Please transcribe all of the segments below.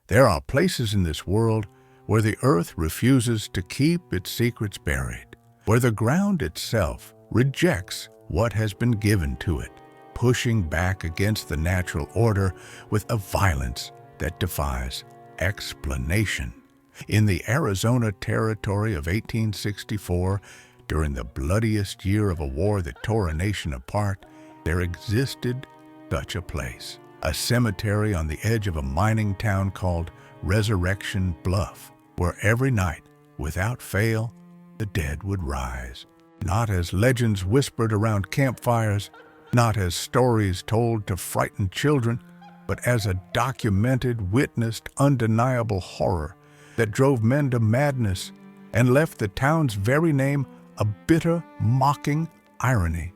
There are places in this world where the earth refuses to keep its secrets buried, where the ground itself rejects what has been given to it, pushing back against the natural order with a violence that defies explanation. In the Arizona Territory of 1864, during the bloodiest year of a war that tore a nation apart, there existed such a place, a cemetery on the edge of a mining town called Resurrection Bluff, where every night, without fail, the dead would rise. Not as legends whispered around campfires, not as stories told to frighten children, but as a documented, witnessed, undeniable horror that drove men to madness and left the town's very name a bitter, mocking irony.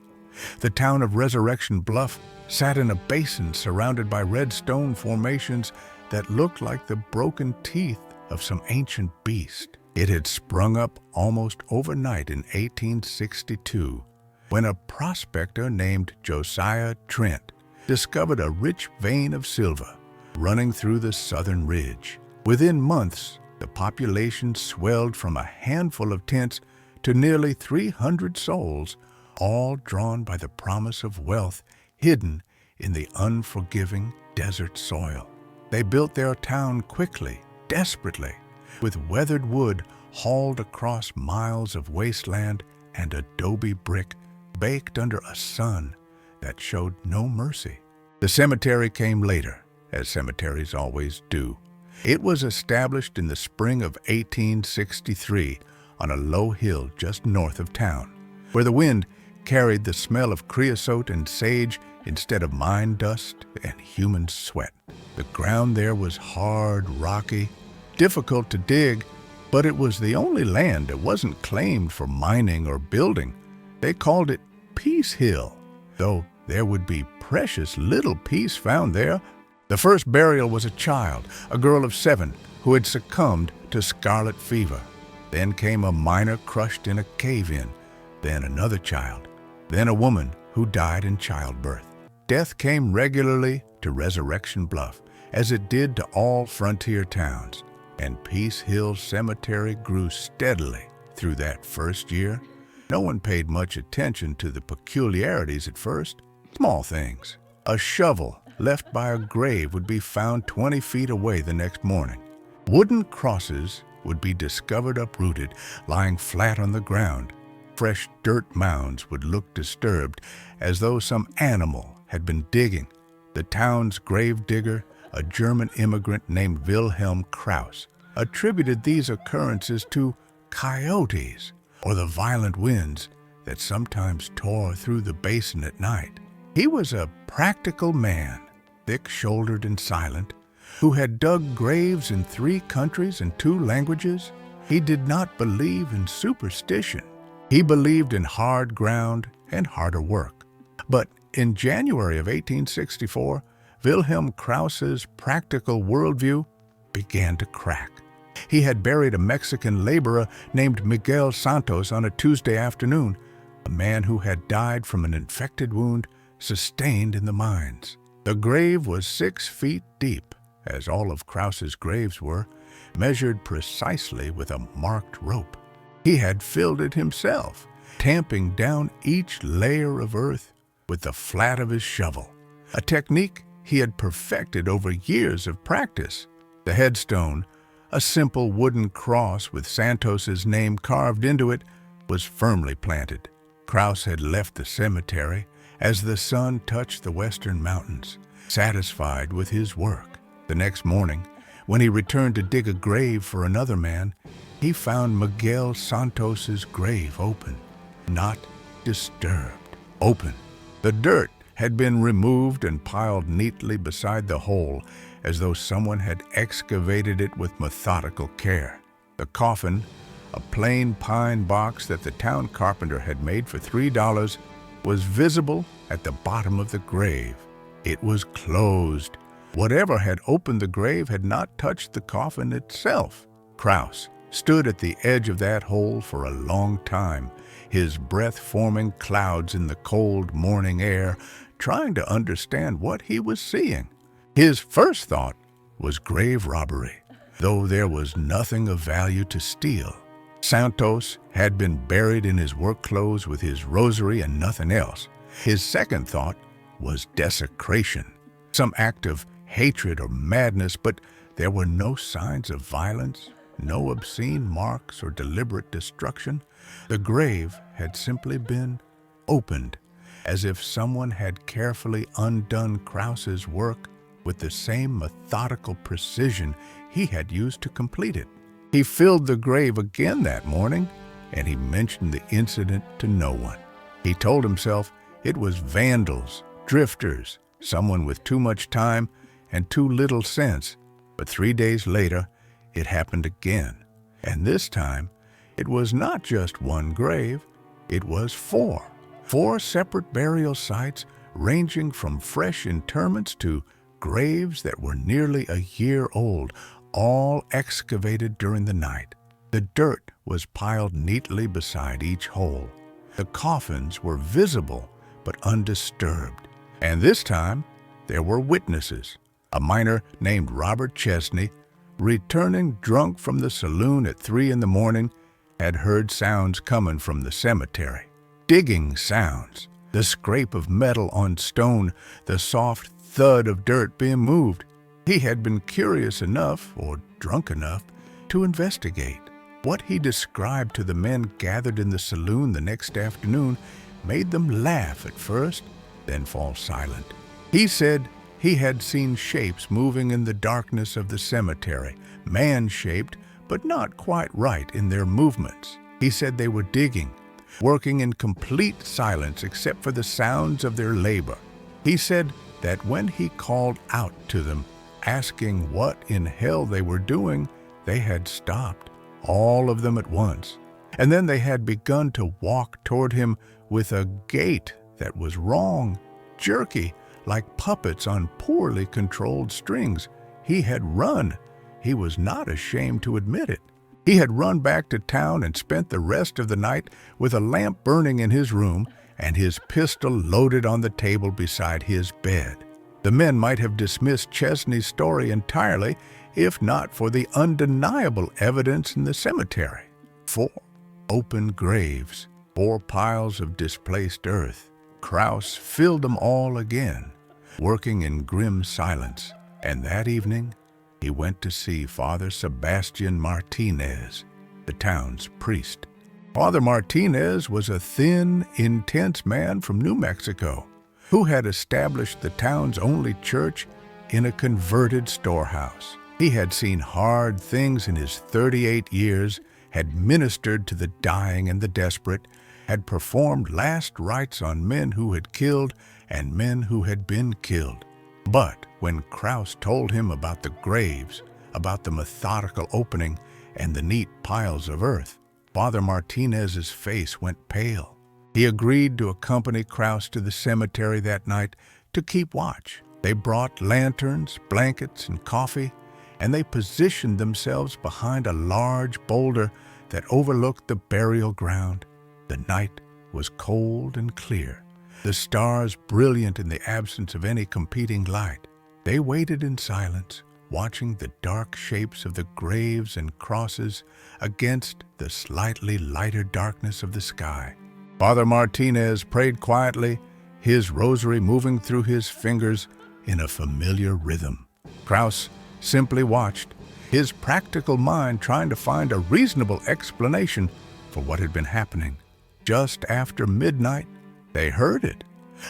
The town of Resurrection Bluff sat in a basin surrounded by red stone formations that looked like the broken teeth of some ancient beast. It had sprung up almost overnight in 1862 when a prospector named Josiah Trent discovered a rich vein of silver running through the southern ridge. Within months, the population swelled from a handful of tents to nearly 300 souls, all drawn by the promise of wealth hidden in the unforgiving desert soil. They built their town quickly, desperately, with weathered wood hauled across miles of wasteland and adobe brick baked under a sun that showed no mercy. The cemetery came later, as cemeteries always do. It was established in the spring of 1863 on a low hill just north of town, where the wind carried the smell of creosote and sage instead of mine dust and human sweat. The ground there was hard, rocky, difficult to dig, but it was the only land that wasn't claimed for mining or building. They called it Peace Hill, though there would be precious little peace found there. The first burial was a child, a girl of 7, who had succumbed to scarlet fever. Then came a miner crushed in a cave-in, then another child, then a woman who died in childbirth. Death came regularly to Resurrection Bluff, as it did to all frontier towns, and Peace Hill Cemetery grew steadily through that first year. No one paid much attention to the peculiarities at first. Small things. A shovel left by a grave would be found 20 feet away the next morning. Wooden crosses would be discovered uprooted, lying flat on the ground. Fresh dirt mounds would look disturbed, as though some animal had been digging. The town's grave digger, a German immigrant named Wilhelm Krauss, attributed these occurrences to coyotes or the violent winds that sometimes tore through the basin at night. He was a practical man, thick-shouldered and silent, who had dug graves in 3 countries and 2 languages. He did not believe in superstition. He believed in hard ground and harder work. But in January of 1864, Wilhelm Krauss's practical worldview began to crack. He had buried a Mexican laborer named Miguel Santos on a Tuesday afternoon, a man who had died from an infected wound sustained in the mines. The grave was 6 feet deep, as all of Krauss's graves were, measured precisely with a marked rope. He had filled it himself, tamping down each layer of earth with the flat of his shovel, a technique he had perfected over years of practice. The headstone, a simple wooden cross with Santos's name carved into it, was firmly planted. Krauss had left the cemetery as the sun touched the western mountains, satisfied with his work. The next morning, when he returned to dig a grave for another man, he found Miguel Santos's grave open, not disturbed, open. The dirt had been removed and piled neatly beside the hole, as though someone had excavated it with methodical care. The coffin, a plain pine box that the town carpenter had made for $3, was visible at the bottom of the grave. It was closed. Whatever had opened the grave had not touched the coffin itself. Krauss stood at the edge of that hole for a long time, his breath forming clouds in the cold morning air, trying to understand what he was seeing. His first thought was grave robbery, though there was nothing of value to steal. Santos had been buried in his work clothes with his rosary and nothing else. His second thought was desecration, some act of hatred or madness, but there were no signs of violence, no obscene marks or deliberate destruction. The grave had simply been opened, as if someone had carefully undone Krause's work with the same methodical precision he had used to complete it. He filled the grave again that morning, and he mentioned the incident to no one. He told himself it was vandals, drifters, someone with too much time and too little sense. But 3 days later, it happened again. And this time, it was not just one grave, it was four. 4 separate burial sites ranging from fresh interments to graves that were nearly a year old, all excavated during the night. The dirt was piled neatly beside each hole. The coffins were visible but undisturbed. And this time, there were witnesses. A miner named Robert Chesney, returning drunk from the saloon at 3 in the morning, had heard sounds coming from the cemetery. Digging sounds, the scrape of metal on stone, the soft thud of dirt being moved. He had been curious enough, or drunk enough, to investigate. What he described to the men gathered in the saloon the next afternoon made them laugh at first, then fall silent. He said he had seen shapes moving in the darkness of the cemetery, man-shaped, but not quite right in their movements. He said they were digging, working in complete silence except for the sounds of their labor. He said that when he called out to them, asking what in hell they were doing, they had stopped, all of them at once. And then they had begun to walk toward him with a gait that was wrong, jerky, like puppets on poorly controlled strings. He had run. He was not ashamed to admit it. He had run back to town and spent the rest of the night with a lamp burning in his room and his pistol loaded on the table beside his bed. The men might have dismissed Chesney's story entirely if not for the undeniable evidence in the cemetery. 4 open graves, 4 piles of displaced earth. Krause filled them all again, working in grim silence, and that evening he went to see Father Sebastian Martinez, the town's priest. Father Martinez was a thin, intense man from New Mexico who had established the town's only church in a converted storehouse. He had seen hard things in his 38 years, had ministered to the dying and the desperate, had performed last rites on men who had killed and men who had been killed. But when Krause told him about the graves, about the methodical opening and the neat piles of earth, Father Martinez's face went pale. He agreed to accompany Krause to the cemetery that night to keep watch. They brought lanterns, blankets, and coffee, and they positioned themselves behind a large boulder that overlooked the burial ground. The night was cold and clear, the stars brilliant in the absence of any competing light. They waited in silence, watching the dark shapes of the graves and crosses against the slightly lighter darkness of the sky. Father Martinez prayed quietly, his rosary moving through his fingers in a familiar rhythm. Krause simply watched, his practical mind trying to find a reasonable explanation for what had been happening. Just after midnight, they heard it.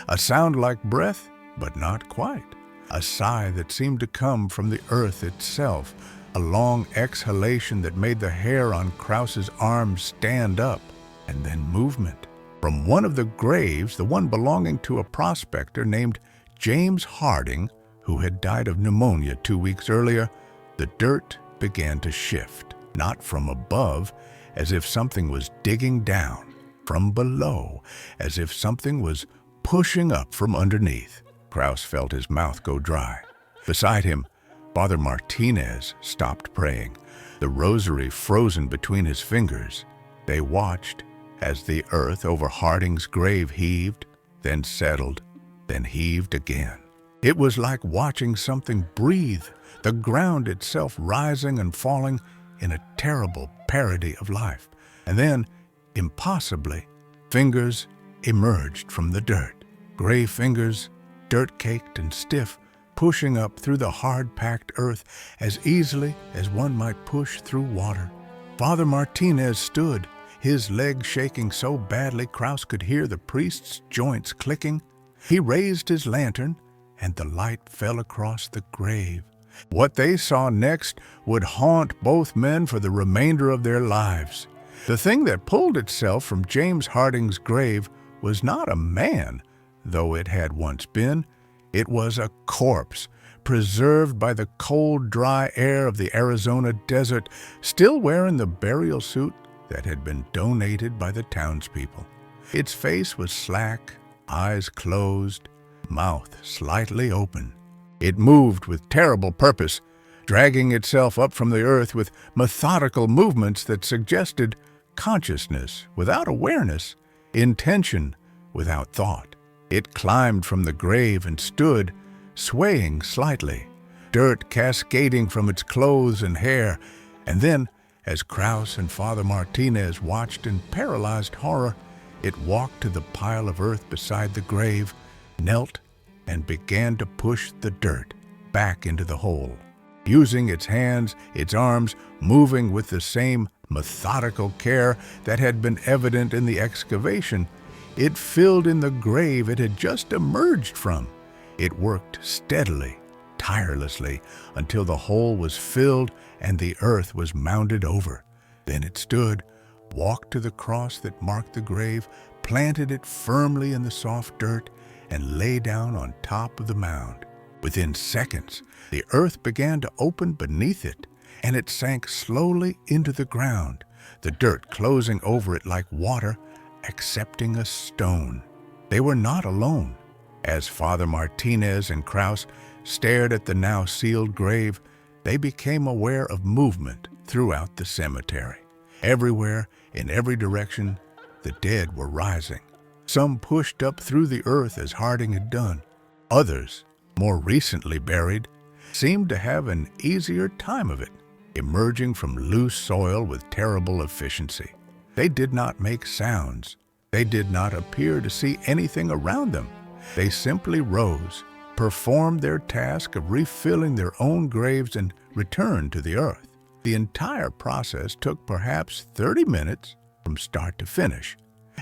A sound like breath, but not quite. A sigh that seemed to come from the earth itself, a long exhalation that made the hair on Krause's arms stand up, and then movement. From one of the graves, the one belonging to a prospector named James Harding, who had died of pneumonia 2 weeks earlier, the dirt began to shift, not from above, as if something was digging down, from below, as if something was pushing up from underneath. Krause felt his mouth go dry. Beside him, Father Martinez stopped praying, the rosary frozen between his fingers. They watched as the earth over Harding's grave heaved, then settled, then heaved again. It was like watching something breathe, the ground itself rising and falling in a terrible parody of life. And then, impossibly, fingers emerged from the dirt. Gray fingers, dirt-caked and stiff, pushing up through the hard-packed earth as easily as one might push through water. Father Martinez stood, his legs shaking so badly Kraus could hear the priest's joints clicking. He raised his lantern, and the light fell across the grave. What they saw next would haunt both men for the remainder of their lives. The thing that pulled itself from James Harding's grave was not a man, though it had once been. It was a corpse, preserved by the cold, dry air of the Arizona desert, still wearing the burial suit that had been donated by the townspeople. Its face was slack, eyes closed, mouth slightly open. It moved with terrible purpose, dragging itself up from the earth with methodical movements that suggested consciousness without awareness, intention without thought. It climbed from the grave and stood, swaying slightly, dirt cascading from its clothes and hair. And then, as Kraus and Father Martinez watched in paralyzed horror, it walked to the pile of earth beside the grave, knelt, and began to push the dirt back into the hole. Using its hands, its arms, moving with the same methodical care that had been evident in the excavation, it filled in the grave it had just emerged from. It worked steadily, tirelessly, until the hole was filled and the earth was mounded over. Then it stood, walked to the cross that marked the grave, planted it firmly in the soft dirt, and lay down on top of the mound. Within seconds, the earth began to open beneath it, and it sank slowly into the ground, the dirt closing over it like water, accepting a stone. They were not alone. As Father Martinez and Kraus stared at the now sealed grave, they became aware of movement throughout the cemetery. Everywhere, in every direction, the dead were rising. Some pushed up through the earth as Harding had done. Others, more recently buried, seemed to have an easier time of it, emerging from loose soil with terrible efficiency. They did not make sounds. They did not appear to see anything around them. They simply rose, performed their task of refilling their own graves, and returned to the earth. The entire process took perhaps 30 minutes from start to finish,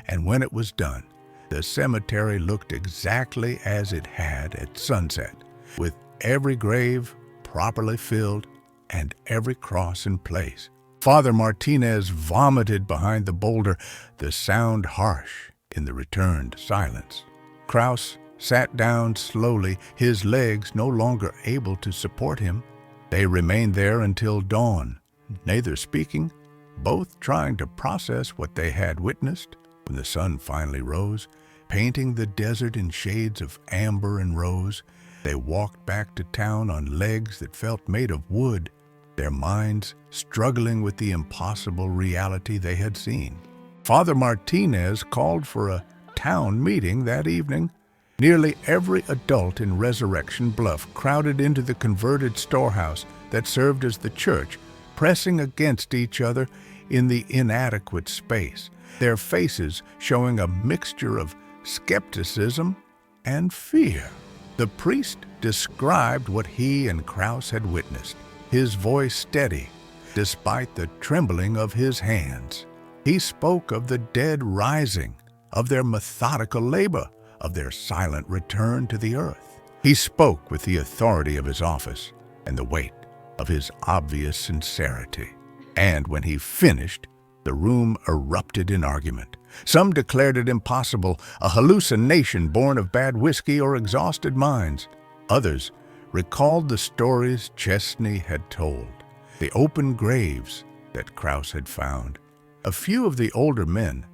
and when it was done, the cemetery looked exactly as it had at sunset, with every grave properly filled and every cross in place. Father Martinez vomited behind the boulder, the sound harsh in the returned silence. Kraus sat down slowly, his legs no longer able to support him. They remained there until dawn, neither speaking, both trying to process what they had witnessed. When the sun finally rose, painting the desert in shades of amber and rose, they walked back to town on legs that felt made of wood, their minds struggling with the impossible reality they had seen. Father Martinez called for a town meeting that evening. Nearly every adult in Resurrection Bluff crowded into the converted storehouse that served as the church, pressing against each other in the inadequate space, their faces showing a mixture of skepticism and fear. The priest described what he and Kraus had witnessed, his voice steady, despite the trembling of his hands. He spoke of the dead rising, of their methodical labor, of their silent return to the earth. He spoke with the authority of his office and the weight of his obvious sincerity. And when he finished, the room erupted in argument. Some declared it impossible, a hallucination born of bad whiskey or exhausted minds. Others recalled the stories Chesney had told, the open graves that Kraus had found. A few of the older men,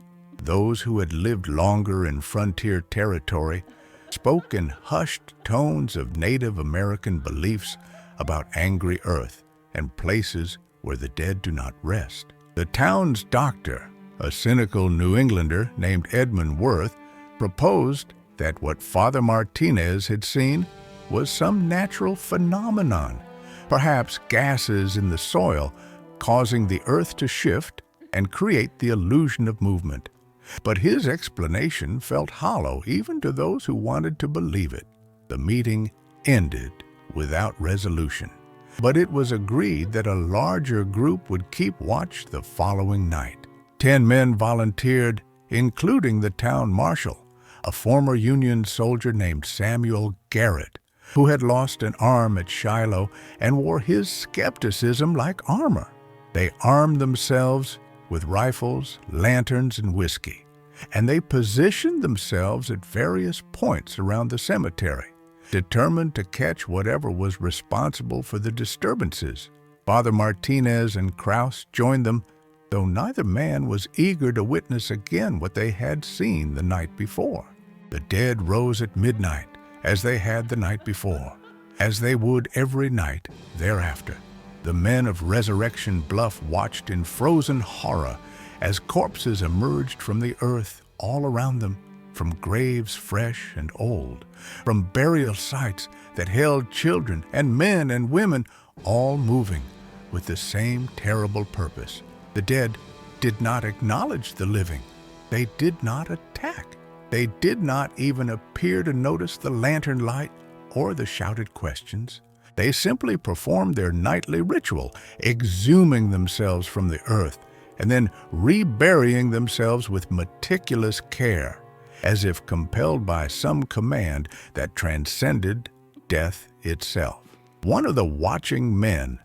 those who had lived longer in frontier territory, spoke in hushed tones of Native American beliefs about angry earth and places where the dead do not rest. The town's doctor, a cynical New Englander named Edmund Worth, proposed that what Father Martinez had seen was some natural phenomenon, perhaps gases in the soil causing the earth to shift and create the illusion of movement. But his explanation felt hollow even to those who wanted to believe it. The meeting ended without resolution, but it was agreed that a larger group would keep watch the following night. 10 men volunteered, including the town marshal, a former Union soldier named Samuel Garrett, who had lost an arm at Shiloh and wore his skepticism like armor. They armed themselves with rifles, lanterns, and whiskey, and they positioned themselves at various points around the cemetery, determined to catch whatever was responsible for the disturbances. Father Martinez and Kraus joined them, though neither man was eager to witness again what they had seen the night before. The dead rose at midnight, as they had the night before, as they would every night thereafter. The men of Resurrection Bluff watched in frozen horror as corpses emerged from the earth all around them, from graves fresh and old, from burial sites that held children and men and women, all moving with the same terrible purpose. The dead did not acknowledge the living. They did not attack. They did not even appear to notice the lantern light or the shouted questions. They simply performed their nightly ritual, exhuming themselves from the earth and then reburying themselves with meticulous care, as if compelled by some command that transcended death itself. One of the watching men,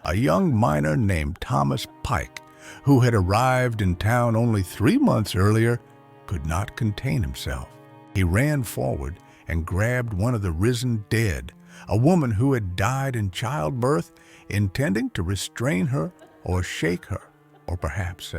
a young miner named Thomas Pike, who had arrived in town only 3 months earlier, could not contain himself. He ran forward and grabbed one of the risen dead, a woman who had died in childbirth, intending to restrain her or shake her, or perhaps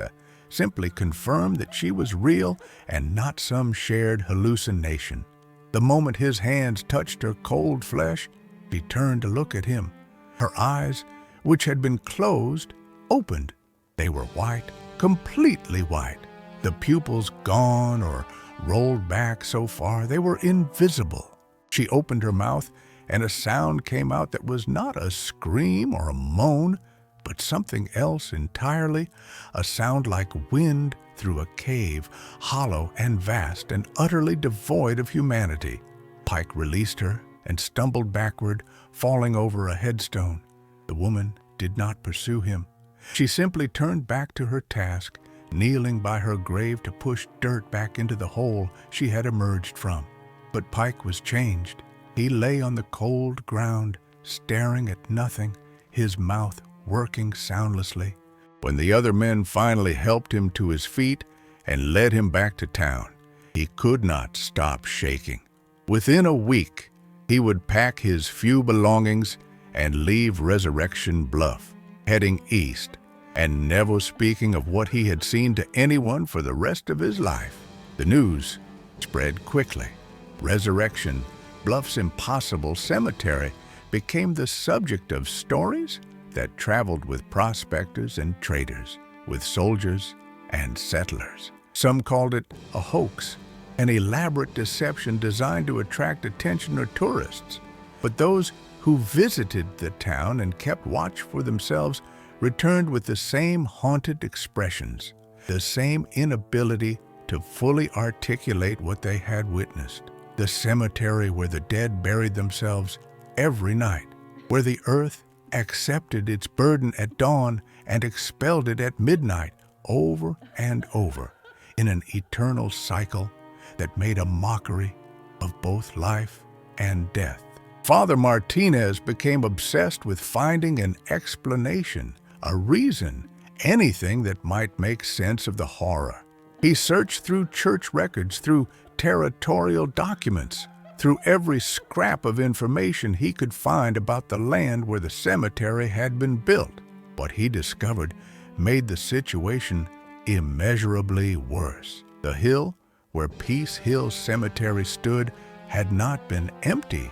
simply confirm that she was real and not some shared hallucination. The moment his hands touched her cold flesh, she turned to look at him. Her eyes, which had been closed, opened. They were white, completely white. The pupils gone or rolled back so far they were invisible. She opened her mouth, and a sound came out that was not a scream or a moan, but something else entirely, a sound like wind through a cave, hollow and vast and utterly devoid of humanity. Pike released her and stumbled backward, falling over a headstone. The woman did not pursue him. She simply turned back to her task, kneeling by her grave to push dirt back into the hole she had emerged from. But Pike was changed. He lay on the cold ground, staring at nothing, his mouth working soundlessly. When the other men finally helped him to his feet and led him back to town, he could not stop shaking. Within a week, he would pack his few belongings and leave Resurrection Bluff, heading east, and never speaking of what he had seen to anyone for the rest of his life. The news spread quickly. Resurrection Bluff's impossible cemetery became the subject of stories that traveled with prospectors and traders, with soldiers and settlers. Some called it a hoax, an elaborate deception designed to attract attention or tourists. But those who visited the town and kept watch for themselves returned with the same haunted expressions, the same inability to fully articulate what they had witnessed. The cemetery where the dead buried themselves every night, where the earth accepted its burden at dawn and expelled it at midnight, over and over, in an eternal cycle that made a mockery of both life and death. Father Martinez became obsessed with finding an explanation, a reason, anything that might make sense of the horror. He searched through church records, through territorial documents, through every scrap of information he could find about the land where the cemetery had been built. What he discovered made the situation immeasurably worse. The hill where Peace Hill Cemetery stood had not been empty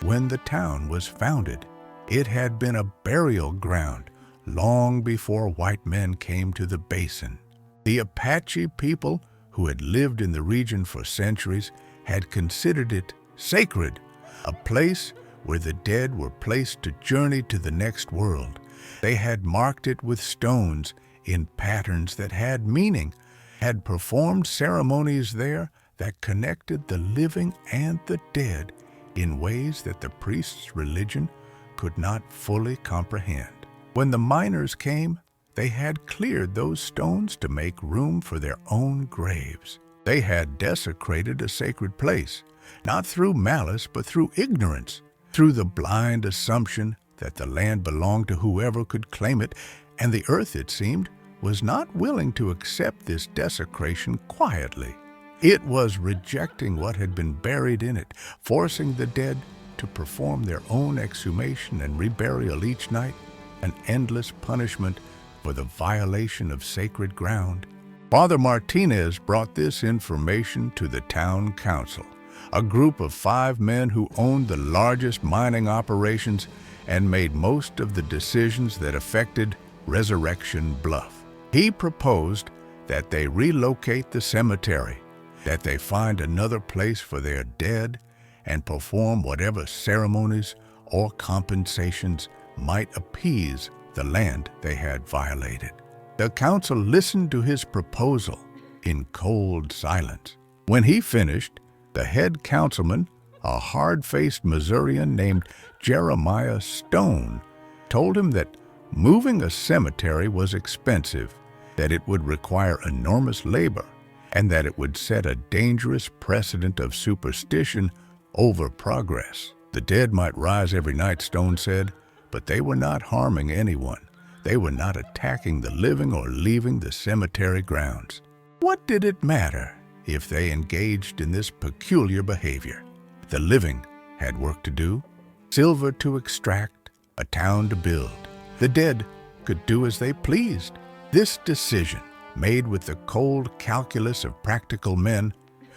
when the town was founded. It had been a burial ground long before white men came to the basin. The Apache people, who had lived in the region for centuries, had considered it sacred, a place where the dead were placed to journey to the next world. They had marked it with stones in patterns that had meaning, had performed ceremonies there that connected the living and the dead in ways that the priest's religion could not fully comprehend. When the miners came, they had cleared those stones to make room for their own graves. They had desecrated a sacred place, not through malice but through ignorance, through the blind assumption that the land belonged to whoever could claim it, and the earth, it seemed, was not willing to accept this desecration quietly. It was rejecting what had been buried in it, forcing the dead to perform their own exhumation and reburial each night, an endless punishment for the violation of sacred ground. Father Martinez brought this information to the town council, a group of 5 men who owned the largest mining operations and made most of the decisions that affected Resurrection Bluff. He proposed that they relocate the cemetery, that they find another place for their dead, and perform whatever ceremonies or compensations might appease the land they had violated. The council listened to his proposal in cold silence. When he finished, the head councilman, a hard-faced Missourian named Jeremiah Stone, told him that moving a cemetery was expensive, that it would require enormous labor, and that it would set a dangerous precedent of superstition over progress. The dead might rise every night, Stone said, but they were not harming anyone. They were not attacking the living or leaving the cemetery grounds. What did it matter if they engaged in this peculiar behavior? The living had work to do, silver to extract, a town to build. The dead could do as they pleased. This decision, made with the cold calculus of practical men,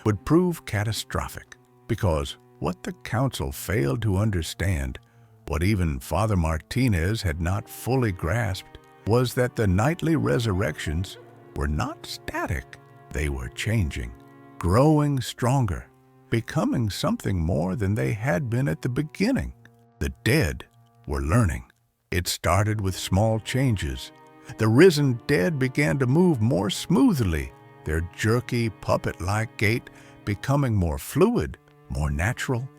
would prove catastrophic, because what the council failed to understand, what even Father Martinez had not fully grasped, was that the nightly resurrections were not static. They were changing, growing stronger, becoming something more than they had been at the beginning. The dead were learning. It started with small changes. The risen dead began to move more smoothly, their jerky, puppet-like gait becoming more fluid, more natural.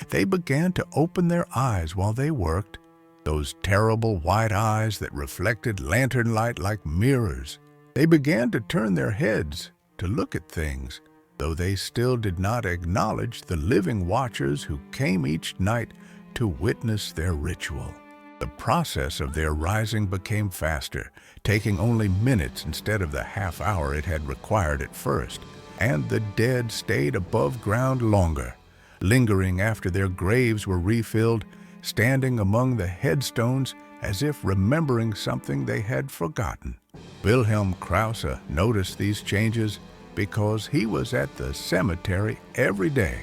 They began to open their eyes while they worked, those terrible white eyes that reflected lantern light like mirrors. They began to turn their heads to look at things, though they still did not acknowledge the living watchers who came each night to witness their ritual. The process of their rising became faster, taking only minutes instead of the half hour it had required at first, and the dead stayed above ground longer, lingering after their graves were refilled, standing among the headstones as if remembering something they had forgotten. Wilhelm Krause noticed these changes because he was at the cemetery every day,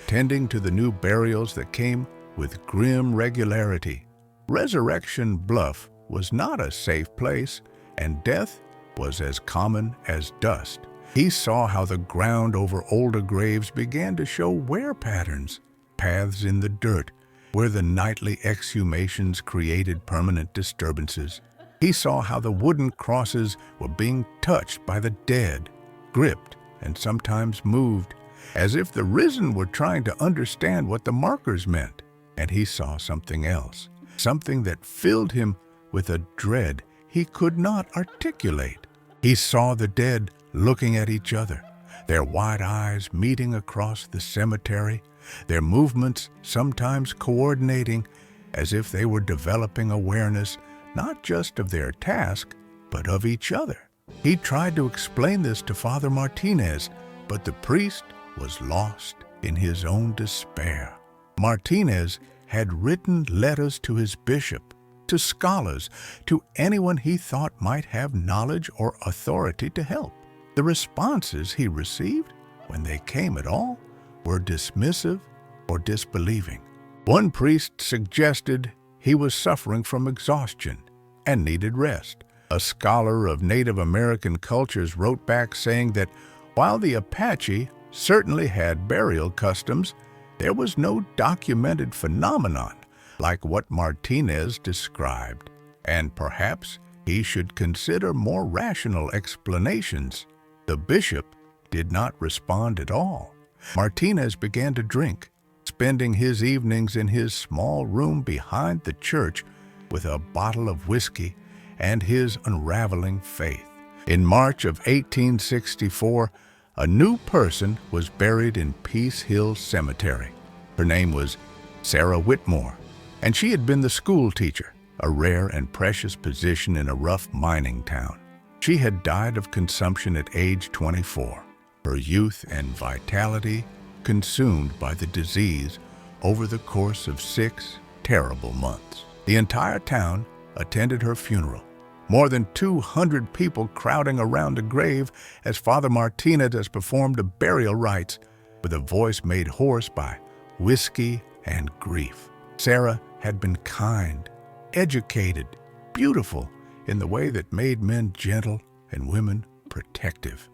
tending to the new burials that came with grim regularity. Resurrection Bluff was not a safe place, and death was as common as dust. He saw how the ground over older graves began to show wear patterns, paths in the dirt, where the nightly exhumations created permanent disturbances. He saw how the wooden crosses were being touched by the dead, gripped and sometimes moved, as if the risen were trying to understand what the markers meant. And he saw something else, something that filled him with a dread he could not articulate. He saw the dead looking at each other, their wide eyes meeting across the cemetery, their movements sometimes coordinating as if they were developing awareness not just of their task, but of each other. He tried to explain this to Father Martinez, but the priest was lost in his own despair. Martinez had written letters to his bishop, to scholars, to anyone he thought might have knowledge or authority to help. The responses he received, when they came at all, were dismissive or disbelieving. One priest suggested he was suffering from exhaustion and needed rest. A scholar of Native American cultures wrote back saying that while the Apache certainly had burial customs, there was no documented phenomenon like what Martinez described, and perhaps he should consider more rational explanations. The bishop did not respond at all. Martinez began to drink, spending his evenings in his small room behind the church with a bottle of whiskey and his unraveling faith. In March of 1864, a new person was buried in Peace Hill Cemetery. Her name was Sarah Whitmore, and she had been the school teacher, a rare and precious position in a rough mining town. She had died of consumption at age 24, her youth and vitality consumed by the disease over the course of 6 terrible months. The entire town attended her funeral, more than 200 people crowding around the grave as Father Martinez performed the burial rites with a voice made hoarse by whiskey and grief. Sarah had been kind, educated, beautiful in the way that made men gentle and women protective.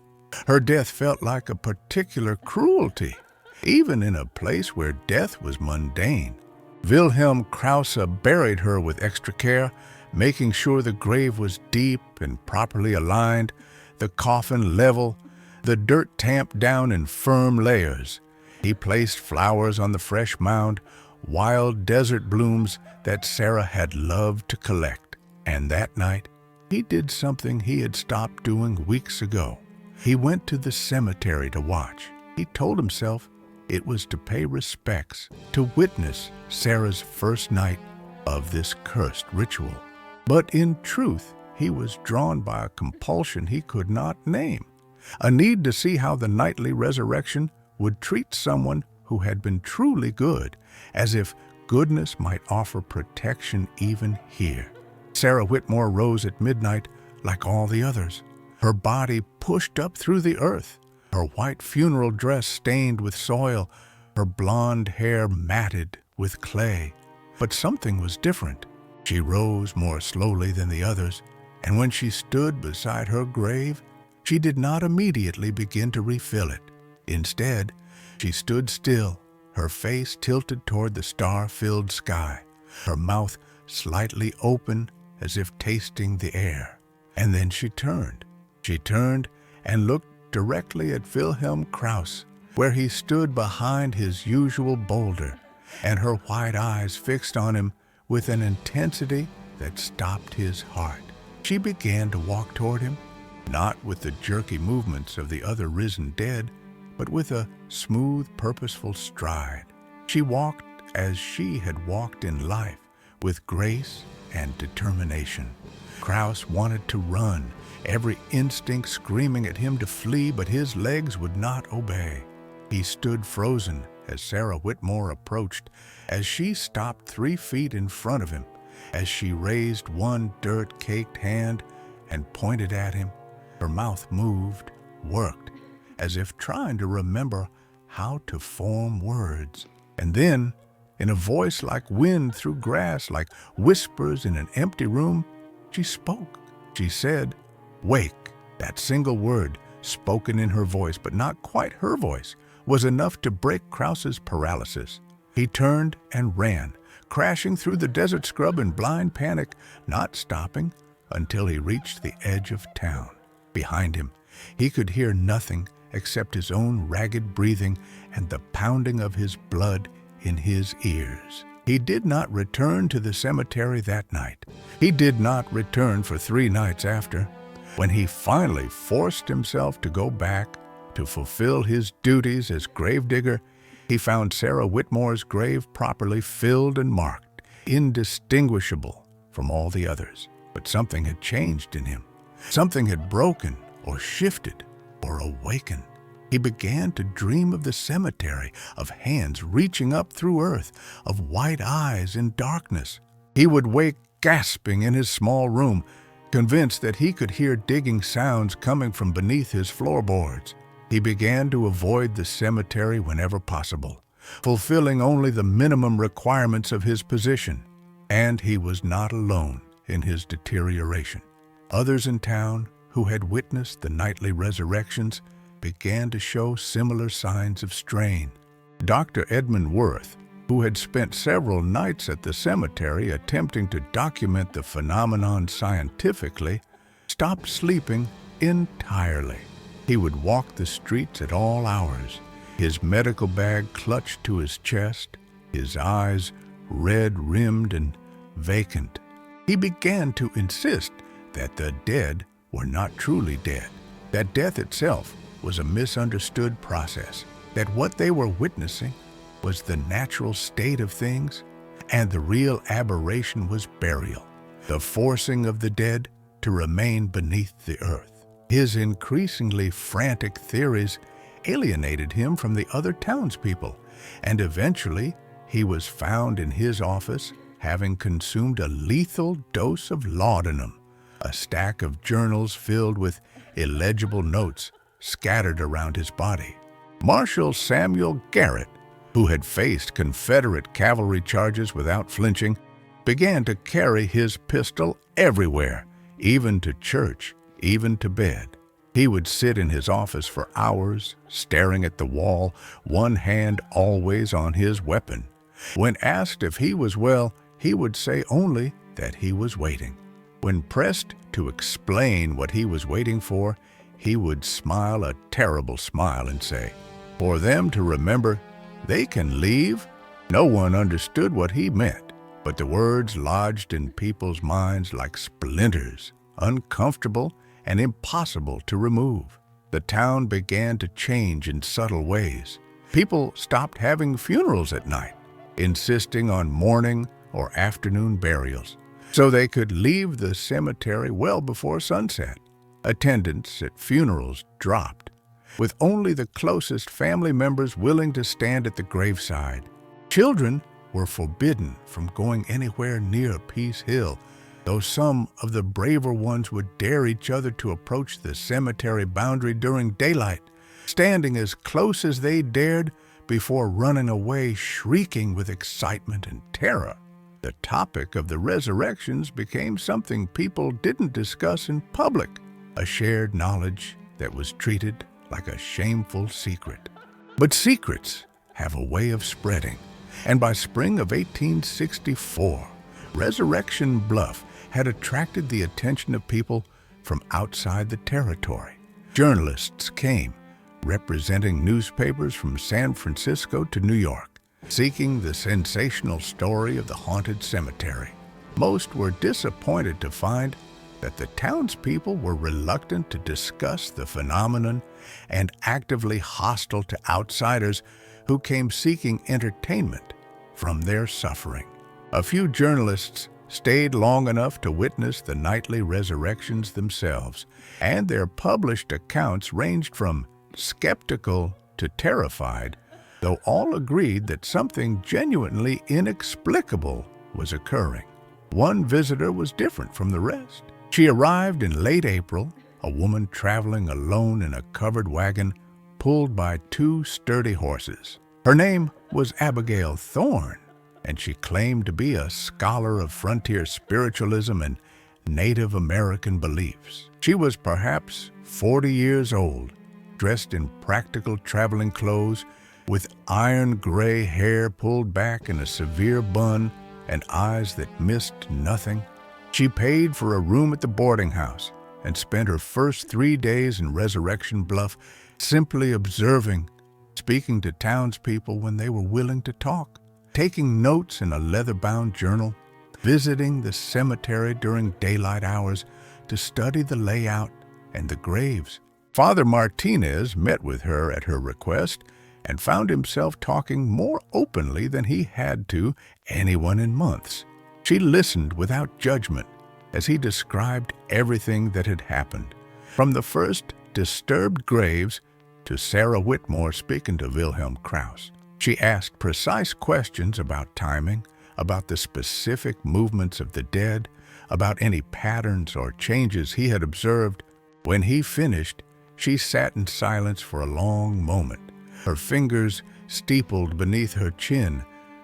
Her death felt like a particular cruelty, even in a place where death was mundane. Wilhelm Krause buried her with extra care, making sure the grave was deep and properly aligned, the coffin level, the dirt tamped down in firm layers. He placed flowers on the fresh mound, wild desert blooms that Sarah had loved to collect. And that night, he did something he had stopped doing weeks ago. He went to the cemetery to watch. He told himself it was to pay respects, to witness Sarah's first night of this cursed ritual. But in truth, he was drawn by a compulsion he could not name, a need to see how the nightly resurrection would treat someone who had been truly good, as if goodness might offer protection even here. Sarah Whitmore rose at midnight like all the others, her body pushed up through the earth, her white funeral dress stained with soil, her blonde hair matted with clay. But something was different. She rose more slowly than the others, and when she stood beside her grave, she did not immediately begin to refill it. Instead, she stood still, her face tilted toward the star-filled sky, her mouth slightly open as if tasting the air. And then she turned. She turned and looked directly at Wilhelm Krause, where he stood behind his usual boulder, and her white eyes fixed on him with an intensity that stopped his heart. She began to walk toward him, not with the jerky movements of the other risen dead, but with a smooth, purposeful stride. She walked as she had walked in life, with grace and determination. Krause wanted to run, every instinct screaming at him to flee, but his legs would not obey. He stood frozen as Sarah Whitmore approached, as she stopped 3 feet in front of him, as she raised one dirt-caked hand and pointed at him. Her mouth moved, worked, as if trying to remember how to form words. And then, in a voice like wind through grass, like whispers in an empty room, she spoke. She said, "Wake." That single word, spoken in her voice, but not quite her voice, was enough to break Krause's paralysis. He turned and ran, crashing through the desert scrub in blind panic, not stopping until he reached the edge of town. Behind him, he could hear nothing except his own ragged breathing and the pounding of his blood in his ears. He did not return to the cemetery that night. He did not return for 3 nights after. When he finally forced himself to go back to fulfill his duties as gravedigger, he found Sarah Whitmore's grave properly filled and marked, indistinguishable from all the others. But something had changed in him. Something had broken or shifted or awakened. He began to dream of the cemetery, of hands reaching up through earth, of white eyes in darkness. He would wake gasping in his small room, convinced that he could hear digging sounds coming from beneath his floorboards. He began to avoid the cemetery whenever possible, fulfilling only the minimum requirements of his position. And he was not alone in his deterioration. Others in town who had witnessed the nightly resurrections began to show similar signs of strain. Dr. Edmund Worth, who had spent several nights at the cemetery attempting to document the phenomenon scientifically, stopped sleeping entirely. He would walk the streets at all hours, his medical bag clutched to his chest, his eyes red-rimmed and vacant. He began to insist that the dead were not truly dead, that death itself was a misunderstood process, that what they were witnessing was the natural state of things, and the real aberration was burial, the forcing of the dead to remain beneath the earth. His increasingly frantic theories alienated him from the other townspeople, and eventually he was found in his office having consumed a lethal dose of laudanum, a stack of journals filled with illegible notes scattered around his body. Marshal Samuel Garrett, who had faced Confederate cavalry charges without flinching, began to carry his pistol everywhere, even to church, even to bed. He would sit in his office for hours, staring at the wall, one hand always on his weapon. When asked if he was well, he would say only that he was waiting. When pressed to explain what he was waiting for, he would smile a terrible smile and say, "For them to remember, they can leave." No one understood what he meant, but the words lodged in people's minds like splinters, uncomfortable and impossible to remove. The town began to change in subtle ways. People stopped having funerals at night, insisting on morning or afternoon burials, so they could leave the cemetery well before sunset. Attendance at funerals dropped, with only the closest family members willing to stand at the graveside. Children were forbidden from going anywhere near Peace Hill, though some of the braver ones would dare each other to approach the cemetery boundary during daylight, standing as close as they dared before running away shrieking with excitement and terror. The topic of the resurrections became something people didn't discuss in public, a shared knowledge that was treated like a shameful secret. But secrets have a way of spreading, and by spring of 1864, Resurrection Bluff had attracted the attention of people from outside the territory. Journalists came, representing newspapers from San Francisco to New York, seeking the sensational story of the haunted cemetery. Most were disappointed to find that the townspeople were reluctant to discuss the phenomenon and actively hostile to outsiders who came seeking entertainment from their suffering. A few journalists stayed long enough to witness the nightly resurrections themselves, and their published accounts ranged from skeptical to terrified, though all agreed that something genuinely inexplicable was occurring. One visitor was different from the rest. She arrived in late April, a woman traveling alone in a covered wagon pulled by two sturdy horses. Her name was Abigail Thorne, and she claimed to be a scholar of frontier spiritualism and Native American beliefs. She was perhaps 40 years old, dressed in practical traveling clothes, with iron gray hair pulled back in a severe bun and eyes that missed nothing. She paid for a room at the boarding house and spent her first 3 days in Resurrection Bluff simply observing, speaking to townspeople when they were willing to talk, taking notes in a leather-bound journal, visiting the cemetery during daylight hours to study the layout and the graves. Father Martinez met with her at her request and found himself talking more openly than he had to anyone in months. She listened without judgment as he described everything that had happened, from the first disturbed graves to Sarah Whitmore speaking to Wilhelm Krauss. She asked precise questions about timing, about the specific movements of the dead, about any patterns or changes he had observed. When he finished, she sat in silence for a long moment, her fingers steepled beneath her chin,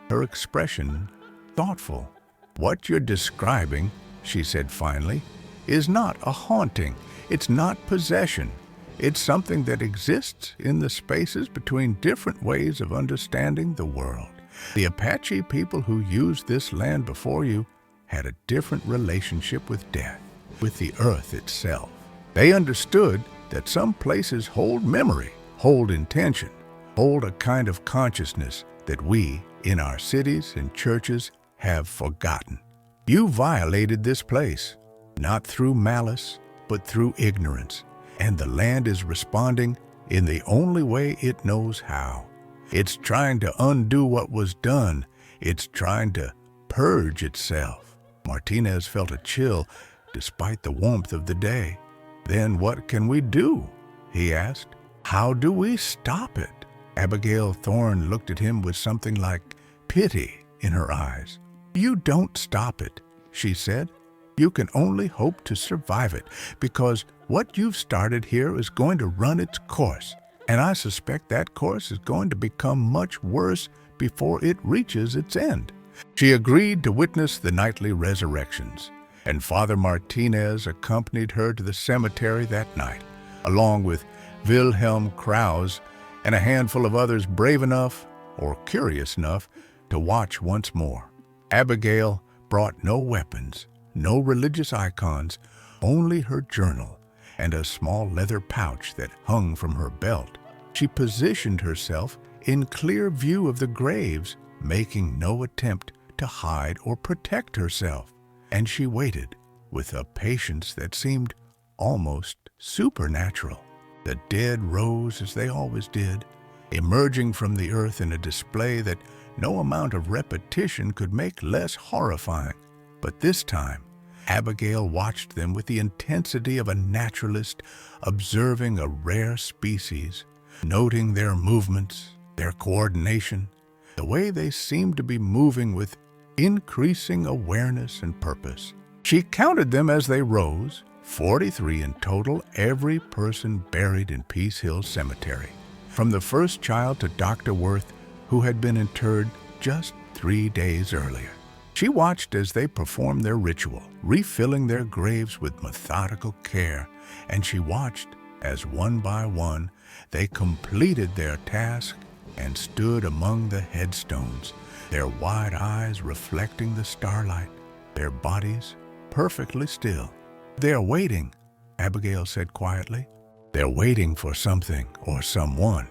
her expression thoughtful. "What you're describing," she said finally, "is not a haunting. It's not possession. It's something that exists in the spaces between different ways of understanding the world. The Apache people who used this land before you had a different relationship with death, with the earth itself. They understood that some places hold memory, hold intention, hold a kind of consciousness that we, in our cities and churches, have forgotten. You violated this place, not through malice, but through ignorance, and the land is responding in the only way it knows how. It's trying to undo what was done. It's trying to purge itself. Martinez felt a chill despite the warmth of the day. Then what can we do? He asked. How do we stop it? Abigail Thorne looked at him with something like pity in her eyes. You don't stop it, she said. You can only hope to survive it, because what you've started here is going to run its course, and I suspect that course is going to become much worse before it reaches its end. She agreed to witness the nightly resurrections, and Father Martinez accompanied her to the cemetery that night, along with Wilhelm Krause and a handful of others brave enough or curious enough to watch once more. Abigail brought no weapons, no religious icons, only her journal and a small leather pouch that hung from her belt. She positioned herself in clear view of the graves, making no attempt to hide or protect herself, and she waited with a patience that seemed almost supernatural. The dead rose as they always did, emerging from the earth in a display that no amount of repetition could make less horrifying. But this time, Abigail watched them with the intensity of a naturalist observing a rare species, noting their movements, their coordination, the way they seemed to be moving with increasing awareness and purpose. She counted them as they rose, 43 in total, every person buried in Peace Hill Cemetery, from the first child to Dr. Worth, who had been interred just 3 days earlier. She watched as they performed their ritual, refilling their graves with methodical care, and she watched as one by one they completed their task and stood among the headstones, their wide eyes reflecting the starlight, their bodies perfectly still. They're waiting, Abigail said quietly. They're waiting for something or someone.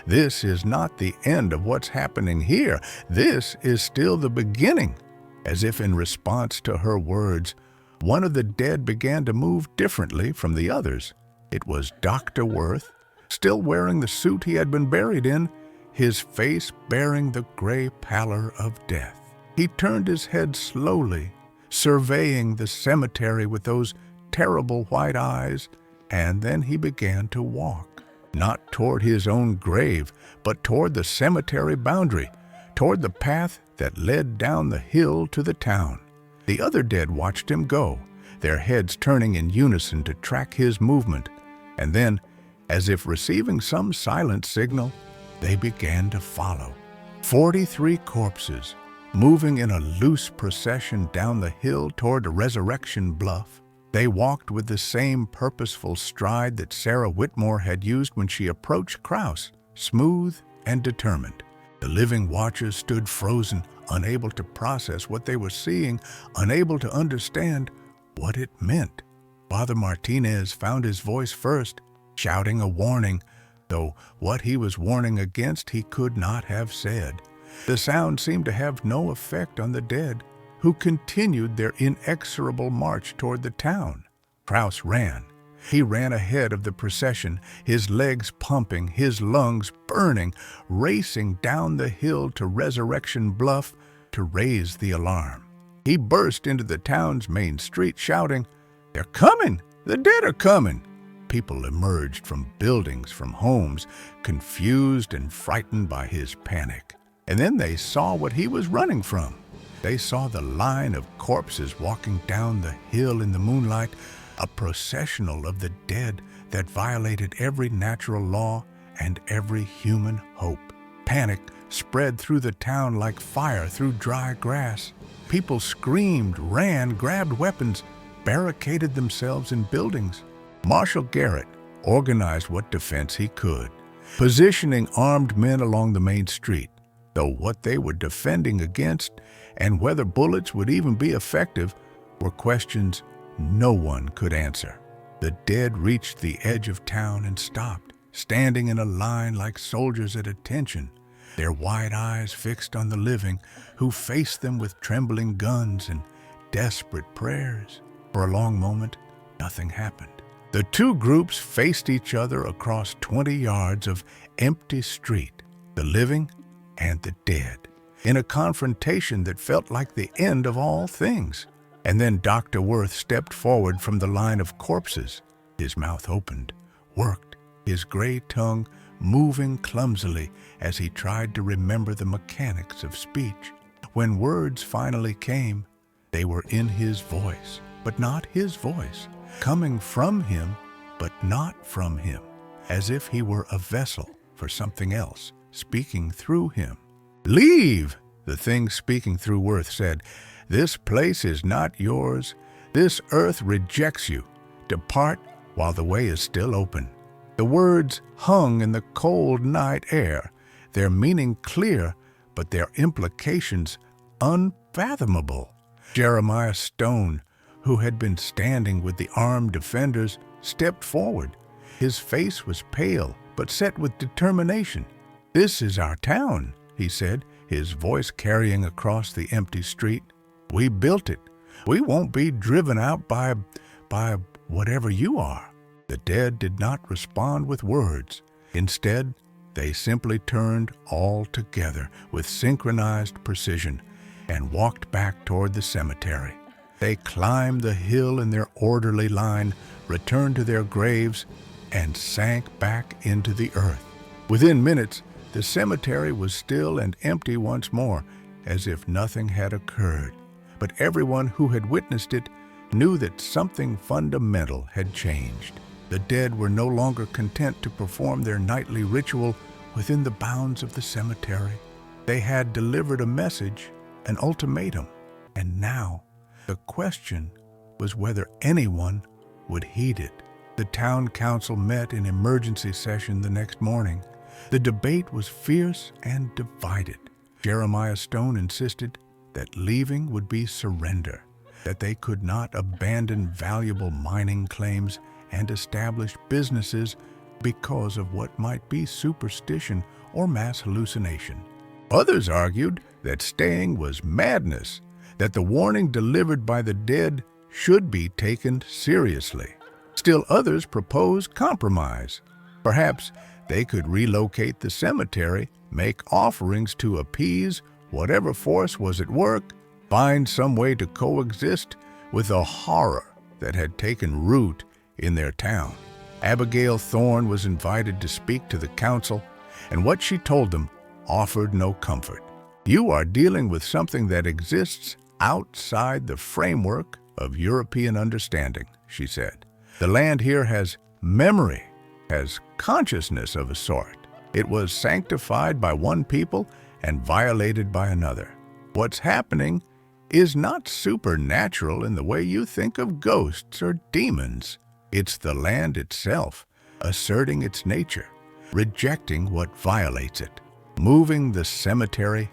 This is not the end of what's happening here. This is still the beginning. As if in response to her words, one of the dead began to move differently from the others. It was Dr. Worth, still wearing the suit he had been buried in, his face bearing the gray pallor of death. He turned his head slowly, surveying the cemetery with those terrible white eyes, and then he began to walk, not toward his own grave, but toward the cemetery boundary, toward the path that led down the hill to the town. The other dead watched him go, their heads turning in unison to track his movement, and then, as if receiving some silent signal, they began to follow. 43 corpses, moving in a loose procession down the hill toward the resurrection bluff. They walked with the same purposeful stride that Sarah Whitmore had used when she approached Krause, smooth and determined. The living watchers stood frozen, unable to process what they were seeing, unable to understand what it meant. Father Martinez found his voice first, shouting a warning, though what he was warning against he could not have said. The sound seemed to have no effect on the dead, who continued their inexorable march toward the town. Krause ran. He ran ahead of the procession, his legs pumping, his lungs burning, racing down the hill to Resurrection Bluff to raise the alarm. He burst into the town's main street shouting, "They're coming! The dead are coming!" People emerged from buildings, from homes, confused and frightened by his panic. And then they saw what he was running from. They saw the line of corpses walking down the hill in the moonlight, a processional of the dead that violated every natural law and every human hope. Panic spread through the town like fire through dry grass. People screamed, ran, grabbed weapons, barricaded themselves in buildings. Marshal Garrett organized what defense he could, positioning armed men along the main street. though what they were defending against and whether bullets would even be effective were questions no one could answer. The dead reached the edge of town and stopped, standing in a line like soldiers at attention, their wide eyes fixed on the living, who faced them with trembling guns and desperate prayers. For a long moment, nothing happened. The two groups faced each other across 20 yards of empty street, the living and the dead, in a confrontation that felt like the end of all things. And then Dr. Worth stepped forward from the line of corpses. His mouth opened, worked, his gray tongue moving clumsily as he tried to remember the mechanics of speech. When words finally came, they were in his voice, but not his voice, coming from him, but not from him, as if he were a vessel for something else, speaking through him. "Leave," the thing speaking through Worth said. "This place is not yours. This earth rejects you. Depart while the way is still open." The words hung in the cold night air, their meaning clear, but their implications unfathomable. Jeremiah Stone, who had been standing with the armed defenders, stepped forward. His face was pale, but set with determination. "This is our town," he said, his voice carrying across the empty street. "We built it. We won't be driven out by whatever you are." The dead did not respond with words. Instead, they simply turned all together with synchronized precision and walked back toward the cemetery. They climbed the hill in their orderly line, returned to their graves, and sank back into the earth. Within minutes, the cemetery was still and empty once more, as if nothing had occurred. But everyone who had witnessed it knew that something fundamental had changed. The dead were no longer content to perform their nightly ritual within the bounds of the cemetery. They had delivered a message, an ultimatum, and now the question was whether anyone would heed it. The town council met in emergency session the next morning. The debate was fierce and divided. Jeremiah Stone insisted that leaving would be surrender, that they could not abandon valuable mining claims and establish businesses because of what might be superstition or mass hallucination. Others argued that staying was madness, that the warning delivered by the dead should be taken seriously. Still others proposed compromise. Perhaps they could relocate the cemetery, make offerings to appease whatever force was at work, find some way to coexist with the horror that had taken root in their town. Abigail Thorne was invited to speak to the council, and what she told them offered no comfort. "You are dealing with something that exists outside the framework of European understanding," she said. "The land here has memory, has consciousness of a sort. It was sanctified by one people and violated by another. What's happening is not supernatural in the way you think of ghosts or demons. It's the land itself, asserting its nature, rejecting what violates it. Moving the cemetery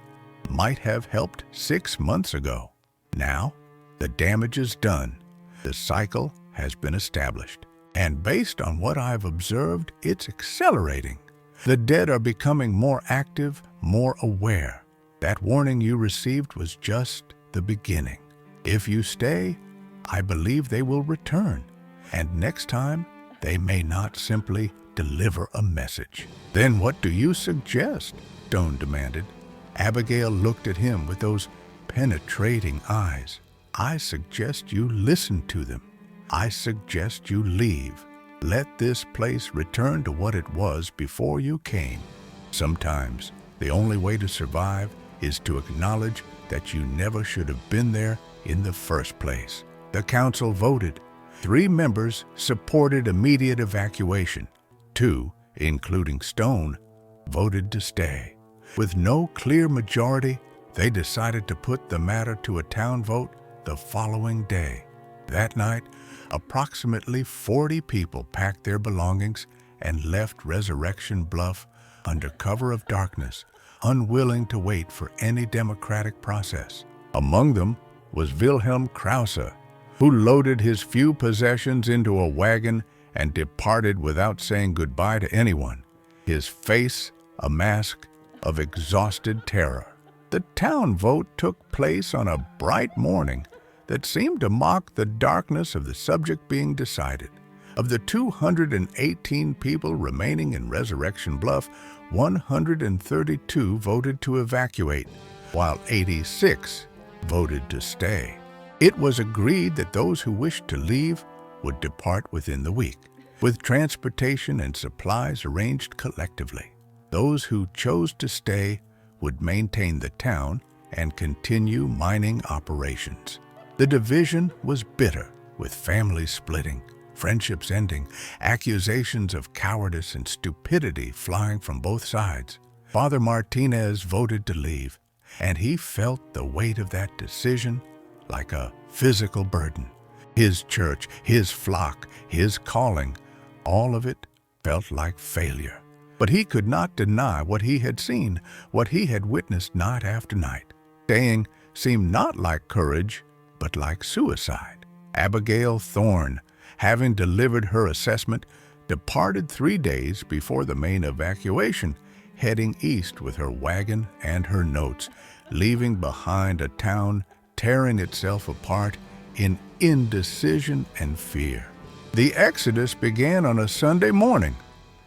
might have helped 6 months ago. Now, the damage is done. The cycle has been established. And based on what I've observed, it's accelerating. The dead are becoming more active, more aware. That warning you received was just the beginning. If you stay, I believe they will return. And next time, they may not simply deliver a message." "Then what do you suggest?" Stone demanded. Abigail looked at him with those penetrating eyes. "I suggest you listen to them. I suggest you leave. Let this place return to what it was before you came. Sometimes the only way to survive is to acknowledge that you never should have been there in the first place." The council voted. 3 members supported immediate evacuation. 2, including Stone, voted to stay. With no clear majority, they decided to put the matter to a town vote the following day. That night, approximately 40 people packed their belongings and left Resurrection Bluff under cover of darkness, unwilling to wait for any democratic process. Among them was Wilhelm Krause, who loaded his few possessions into a wagon and departed without saying goodbye to anyone, his face a mask of exhausted terror. The town vote took place on a bright morning that seemed to mock the darkness of the subject being decided. Of the 218 people remaining in Resurrection Bluff, 132 voted to evacuate, while 86 voted to stay. It was agreed that those who wished to leave would depart within the week, with transportation and supplies arranged collectively. Those who chose to stay would maintain the town and continue mining operations. The division was bitter, with families splitting, friendships ending, accusations of cowardice and stupidity flying from both sides. Father Martinez voted to leave, and he felt the weight of that decision like a physical burden. His church, his flock, his calling, all of it felt like failure. But he could not deny what he had seen, what he had witnessed night after night. Staying seemed not like courage, but like suicide. Abigail Thorne, having delivered her assessment, departed 3 days before the main evacuation, heading east with her wagon and her notes, leaving behind a town tearing itself apart in indecision and fear. The exodus began on a Sunday morning.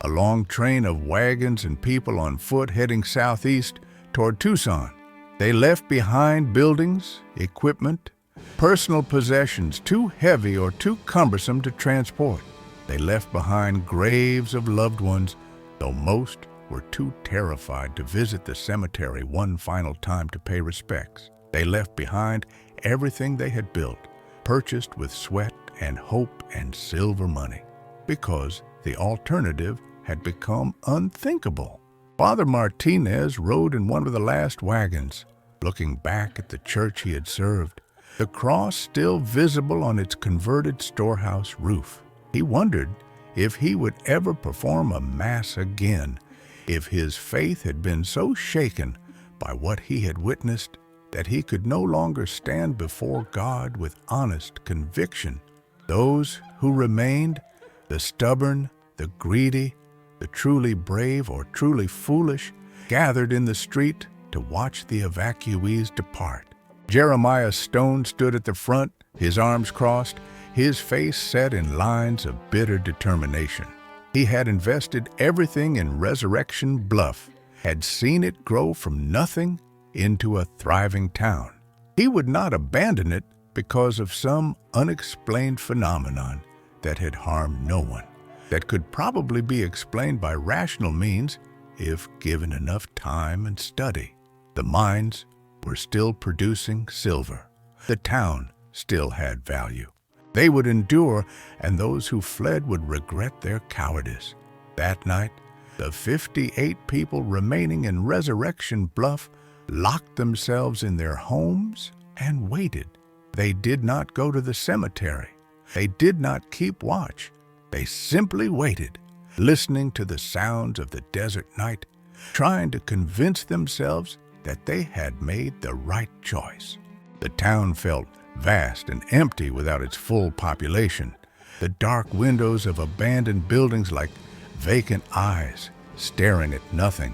A long train of wagons and people on foot heading southeast toward Tucson. They left behind buildings, equipment, personal possessions too heavy or too cumbersome to transport. They left behind graves of loved ones, though most were too terrified to visit the cemetery one final time to pay respects. They left behind everything they had built, purchased with sweat and hope and silver money, because the alternative had become unthinkable. Father Martinez rode in one of the last wagons, looking back at the church he had served, the cross still visible on its converted storehouse roof. He wondered if he would ever perform a mass again, if his faith had been so shaken by what he had witnessed that he could no longer stand before God with honest conviction. Those who remained, the stubborn, the greedy, the truly brave or truly foolish, gathered in the street to watch the evacuees depart. Jeremiah Stone stood at the front, his arms crossed, his face set in lines of bitter determination. He had invested everything in Resurrection Bluff, had seen it grow from nothing into a thriving town. He would not abandon it because of some unexplained phenomenon that had harmed no one, that could probably be explained by rational means if given enough time and study. The mines were still producing silver. The town still had value. They would endure, and those who fled would regret their cowardice. That night, the 58 people remaining in Resurrection Bluff locked themselves in their homes and waited. They did not go to the cemetery. They did not keep watch. They simply waited, listening to the sounds of the desert night, trying to convince themselves that they had made the right choice. The town felt vast and empty without its full population, the dark windows of abandoned buildings like vacant eyes staring at nothing.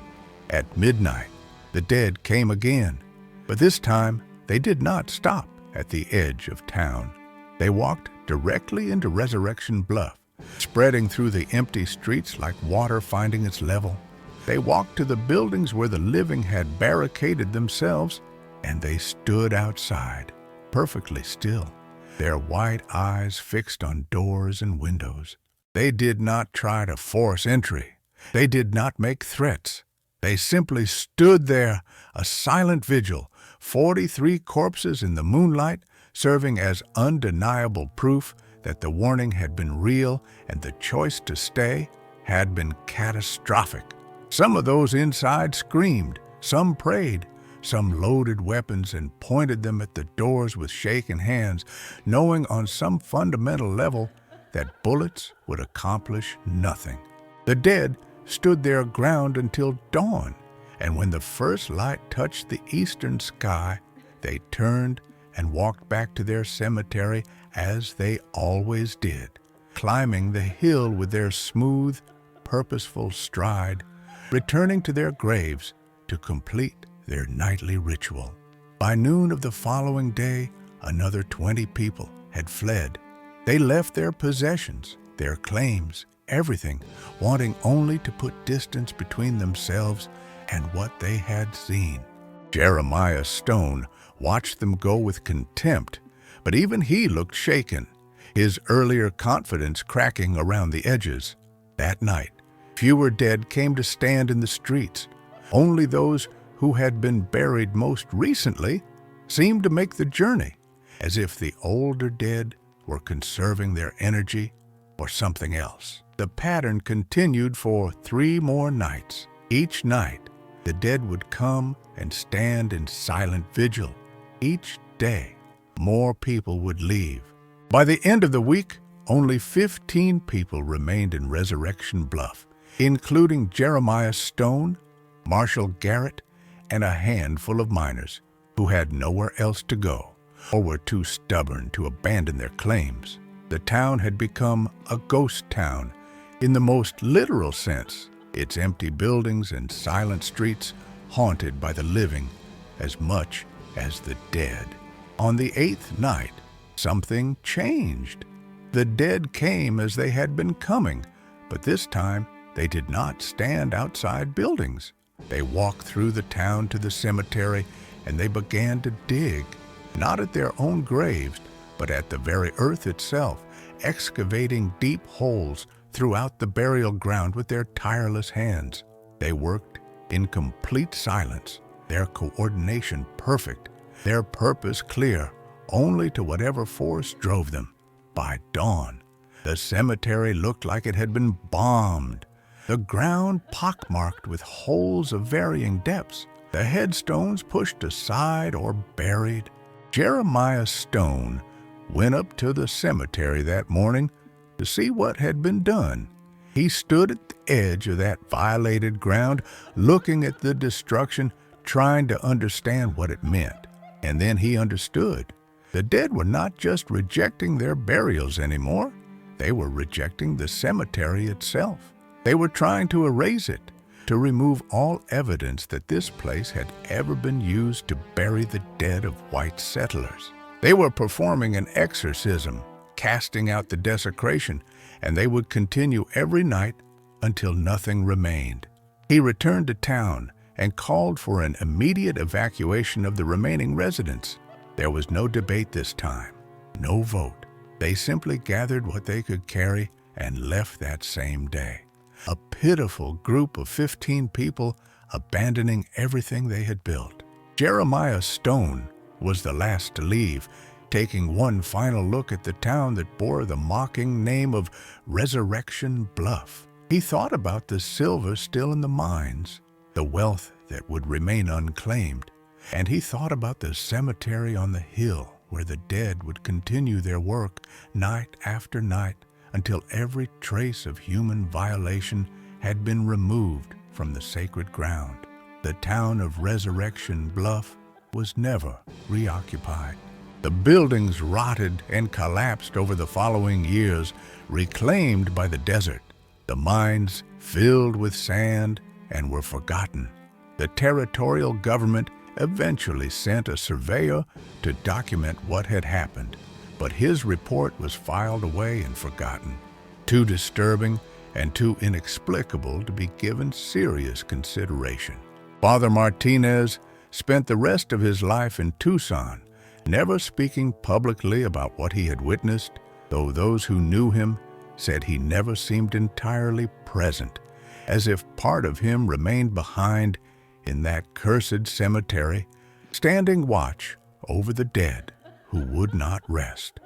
At midnight, the dead came again, but this time they did not stop at the edge of town. They walked directly into Resurrection Bluff, spreading through the empty streets like water finding its level. They walked to the buildings where the living had barricaded themselves, and they stood outside, perfectly still, their white eyes fixed on doors and windows. They did not try to force entry. They did not make threats. They simply stood there, a silent vigil, 43 corpses in the moonlight, serving as undeniable proof that the warning had been real and the choice to stay had been catastrophic. Some of those inside screamed, some prayed, some loaded weapons and pointed them at the doors with shaking hands, knowing on some fundamental level that bullets would accomplish nothing. The dead stood their ground until dawn, And when the first light touched the eastern sky, they turned and walked back to their cemetery as they always did, climbing the hill with their smooth, purposeful stride, returning to their graves to complete their nightly ritual. By noon of the following day, another 20 people had fled. They left their possessions, their claims, everything, wanting only to put distance between themselves and what they had seen. Jeremiah Stone watched them go with contempt, but even he looked shaken, his earlier confidence cracking around the edges. That night, fewer dead came to stand in the streets. Only those who had been buried most recently seemed to make the journey, as if the older dead were conserving their energy or something else. The pattern continued for 3 more nights. Each night, the dead would come and stand in silent vigil. Each day, more people would leave. By the end of the week, only 15 people remained in Resurrection Bluff, including Jeremiah Stone, Marshall Garrett, and a handful of miners who had nowhere else to go or were too stubborn to abandon their claims. The town had become a ghost town in the most literal sense, its empty buildings and silent streets haunted by the living as much as the dead. On the 8th night, something changed. The dead came as they had been coming, but this time they did not stand outside buildings. They walked through the town to the cemetery, and they began to dig, not at their own graves, but at the very earth itself, excavating deep holes throughout the burial ground with their tireless hands. They worked in complete silence, their coordination perfect, their purpose clear, only to whatever force drove them. By dawn, the cemetery looked like it had been bombed, the ground pockmarked with holes of varying depths, the headstones pushed aside or buried. Jeremiah Stone went up to the cemetery that morning to see what had been done. He stood at the edge of that violated ground, looking at the destruction, trying to understand what it meant. And then he understood. The dead were not just rejecting their burials anymore. They were rejecting the cemetery itself. They were trying to erase it, to remove all evidence that this place had ever been used to bury the dead of white settlers. They were performing an exorcism, casting out the desecration, and they would continue every night until nothing remained. He returned to town and called for an immediate evacuation of the remaining residents. There was no debate this time, no vote. They simply gathered what they could carry and left that same day. A pitiful group of 15 people abandoning everything they had built. Jeremiah Stone was the last to leave, taking one final look at the town that bore the mocking name of Resurrection Bluff. He thought about the silver still in the mines, the wealth that would remain unclaimed, and he thought about the cemetery on the hill where the dead would continue their work night after night until every trace of human violation had been removed from the sacred ground. The town of Resurrection Bluff was never reoccupied. The buildings rotted and collapsed over the following years, reclaimed by the desert. The mines filled with sand and were forgotten. The territorial government eventually sent a surveyor to document what had happened, but his report was filed away and forgotten, too disturbing and too inexplicable to be given serious consideration. Father Martinez spent the rest of his life in Tucson, never speaking publicly about what he had witnessed, though those who knew him said he never seemed entirely present, as if part of him remained behind in that cursed cemetery, standing watch over the dead who would not rest.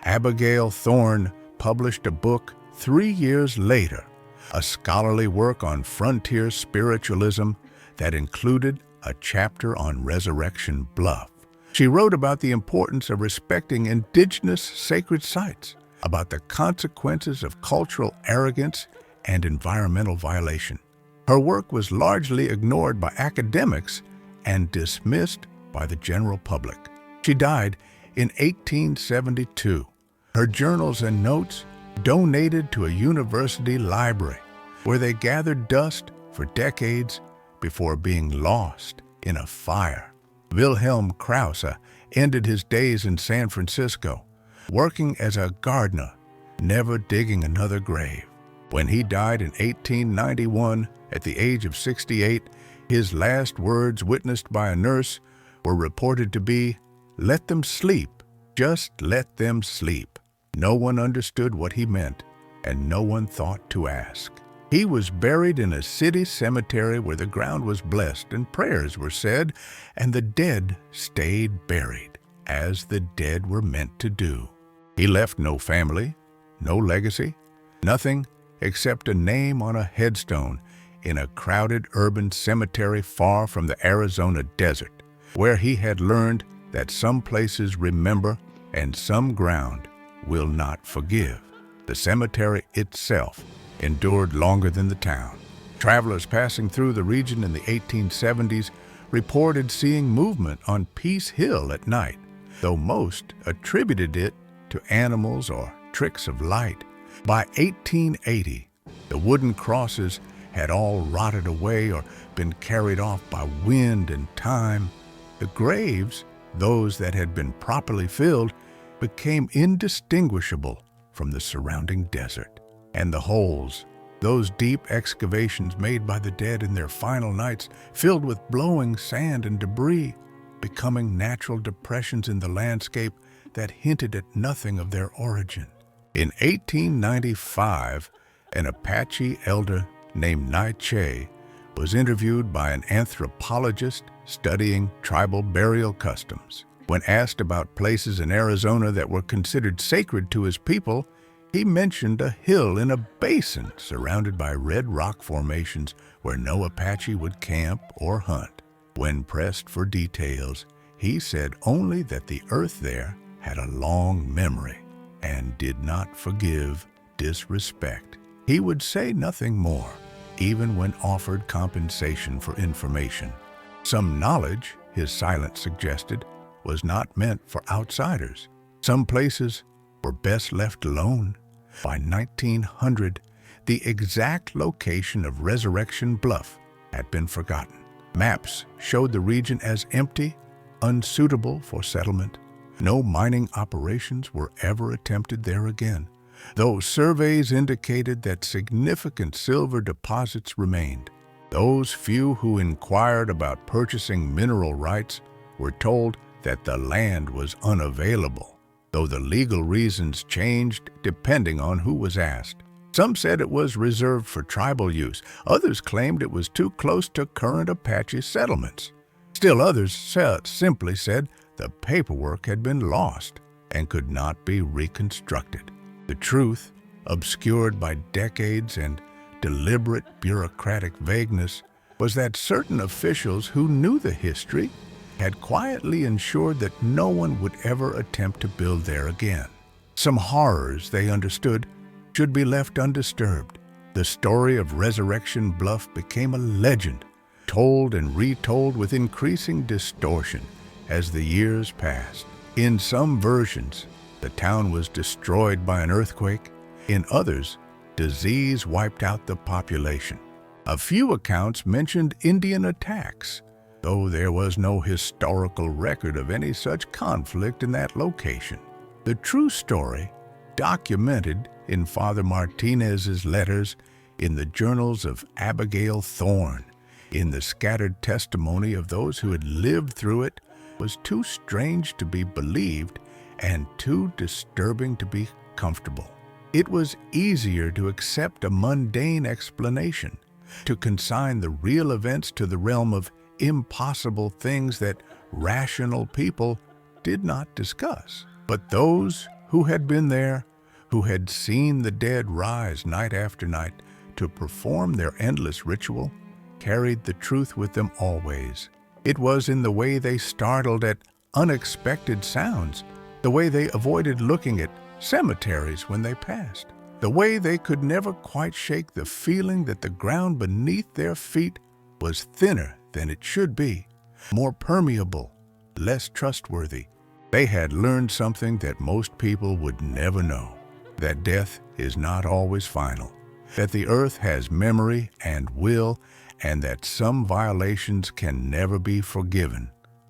Abigail Thorne published a book 3 years later, a scholarly work on frontier spiritualism that included a chapter on Resurrection Bluff. She wrote about the importance of respecting indigenous sacred sites, about the consequences of cultural arrogance and environmental violation. Her work was largely ignored by academics and dismissed by the general public. She died in 1872. Her journals and notes donated to a university library, where they gathered dust for decades before being lost in a fire. Wilhelm Krause ended his days in San Francisco, working as a gardener, never digging another grave. When he died in 1891 at the age of 68, his last words, witnessed by a nurse, were reported to be, "Let them sleep, just let them sleep." No one understood what he meant, and no one thought to ask. He was buried in a city cemetery where the ground was blessed and prayers were said, and the dead stayed buried, as the dead were meant to do. He left no family, no legacy, nothing except a name on a headstone in a crowded urban cemetery far from the Arizona desert, where he had learned that some places remember and some ground will not forgive. The cemetery itself endured longer than the town. Travelers passing through the region in the 1870s reported seeing movement on Peace Hill at night, though most attributed it to animals or tricks of light. By 1880, the wooden crosses had all rotted away or been carried off by wind and time. The graves, those that had been properly filled, became indistinguishable from the surrounding desert. And the holes, those deep excavations made by the dead in their final nights, filled with blowing sand and debris, becoming natural depressions in the landscape that hinted at nothing of their origin. In 1895, an Apache elder named Nye was interviewed by an anthropologist studying tribal burial customs. When asked about places in Arizona that were considered sacred to his people, he mentioned a hill in a basin surrounded by red rock formations where no Apache would camp or hunt. When pressed for details, he said only that the earth there had a long memory and did not forgive disrespect. He would say nothing more, even when offered compensation for information. Some knowledge, his silence suggested, was not meant for outsiders. Some places were best left alone. By 1900, the exact location of Resurrection Bluff had been forgotten. Maps showed the region as empty, unsuitable for settlement. No mining operations were ever attempted there again, though surveys indicated that significant silver deposits remained. Those few who inquired about purchasing mineral rights were told that the land was unavailable, though the legal reasons changed depending on who was asked. Some said it was reserved for tribal use. Others claimed it was too close to current Apache settlements. Still others simply said the paperwork had been lost and could not be reconstructed. The truth, obscured by decades and deliberate bureaucratic vagueness, was that certain officials who knew the history had quietly ensured that no one would ever attempt to build there again. Some horrors, they understood, should be left undisturbed. The story of Resurrection Bluff became a legend, told and retold with increasing distortion as the years passed. In some versions, the town was destroyed by an earthquake. In others, disease wiped out the population. A few accounts mentioned Indian attacks, though there was no historical record of any such conflict in that location. The true story, documented in Father Martinez's letters, in the journals of Abigail Thorne, in the scattered testimony of those who had lived through it, was too strange to be believed and too disturbing to be comfortable. It was easier to accept a mundane explanation, to consign the real events to the realm of impossible things that rational people did not discuss. But those who had been there, who had seen the dead rise night after night to perform their endless ritual, carried the truth with them always. It was in the way they startled at unexpected sounds, the way they avoided looking at cemeteries when they passed, The way they could never quite shake the feeling that the ground beneath their feet was thinner than it should be, more permeable, less trustworthy. They had learned something that most people would never know, that death is not always final, that the earth has memory and will, and that some violations can never be forgiven,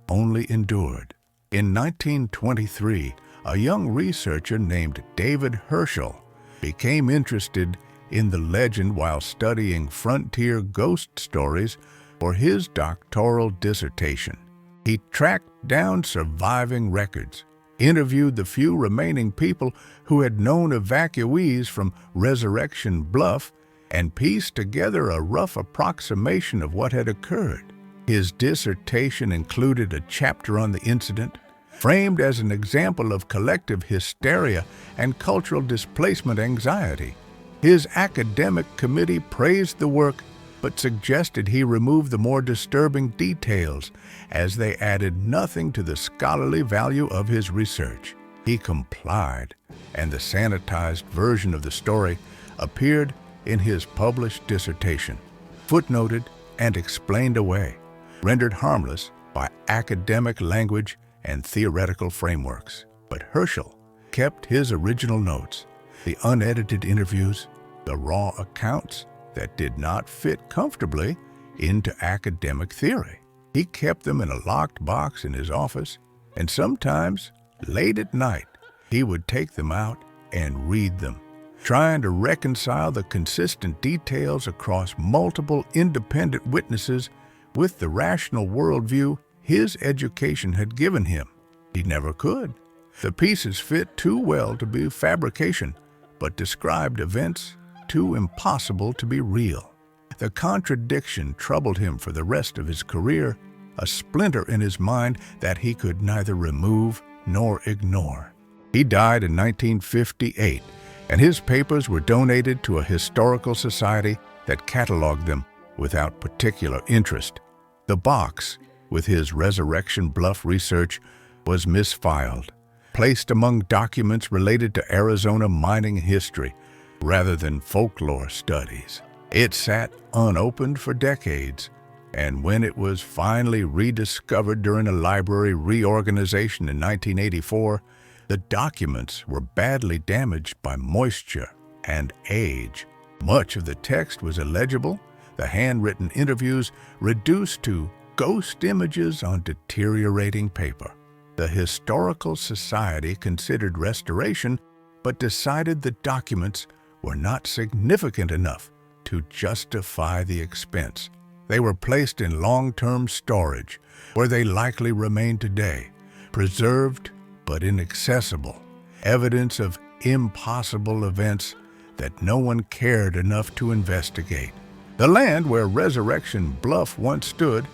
only endured. In 1923, a young researcher named David Herschel became interested in the legend while studying frontier ghost stories for his doctoral dissertation. He tracked down surviving records, interviewed the few remaining people who had known evacuees from Resurrection Bluff, and pieced together a rough approximation of what had occurred. His dissertation included a chapter on the incident, framed as an example of collective hysteria and cultural displacement anxiety. His academic committee praised the work, but suggested he remove the more disturbing details, as they added nothing to the scholarly value of his research. He complied, and the sanitized version of the story appeared in his published dissertation, footnoted and explained away, rendered harmless by academic language and theoretical frameworks. But Herschel kept his original notes, the unedited interviews, the raw accounts that did not fit comfortably into academic theory. He kept them in a locked box in his office, and sometimes, late at night, he would take them out and read them, trying to reconcile the consistent details across multiple independent witnesses with the rational worldview his education had given him. He never could. The pieces fit too well to be fabrication, but described events too impossible to be real. The contradiction troubled him for the rest of his career, a splinter in his mind that he could neither remove nor ignore. He died in 1958, and his papers were donated to a historical society that cataloged them without particular interest. The box with his Resurrection Bluff research was misfiled, placed among documents related to Arizona mining history rather than folklore studies. It sat unopened for decades, and when it was finally rediscovered during a library reorganization in 1984, the documents were badly damaged by moisture and age. Much of the text was illegible, the handwritten interviews reduced to ghost images on deteriorating paper. The Historical Society considered restoration, but decided the documents were not significant enough to justify the expense. They were placed in long-term storage, where they likely remain today, preserved but inaccessible, evidence of impossible events that no one cared enough to investigate. The land where Resurrection Bluff once stood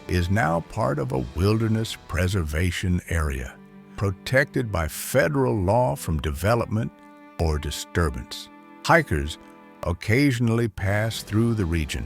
is now part of a wilderness preservation area, protected by federal law from development or disturbance. Hikers occasionally pass through the region,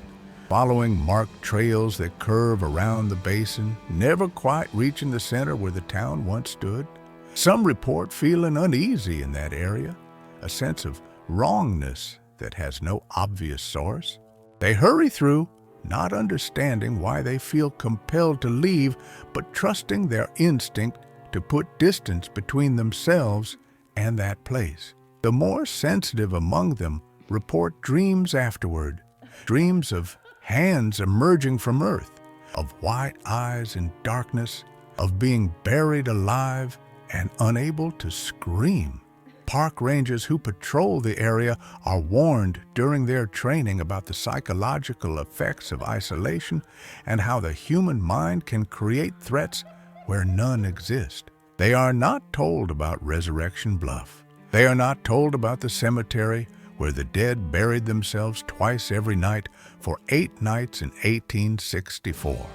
following marked trails that curve around the basin, never quite reaching the center where the town once stood. Some report feeling uneasy in that area, a sense of wrongness that has no obvious source. They hurry through, not understanding why they feel compelled to leave, but trusting their instinct to put distance between themselves and that place. The more sensitive among them report dreams afterward, dreams of hands emerging from earth, of white eyes in darkness, of being buried alive and unable to scream. Park rangers who patrol the area are warned during their training about the psychological effects of isolation and how the human mind can create threats where none exist. They are not told about Resurrection Bluff. They are not told about the cemetery where the dead buried themselves twice every night for 8 nights in 1864.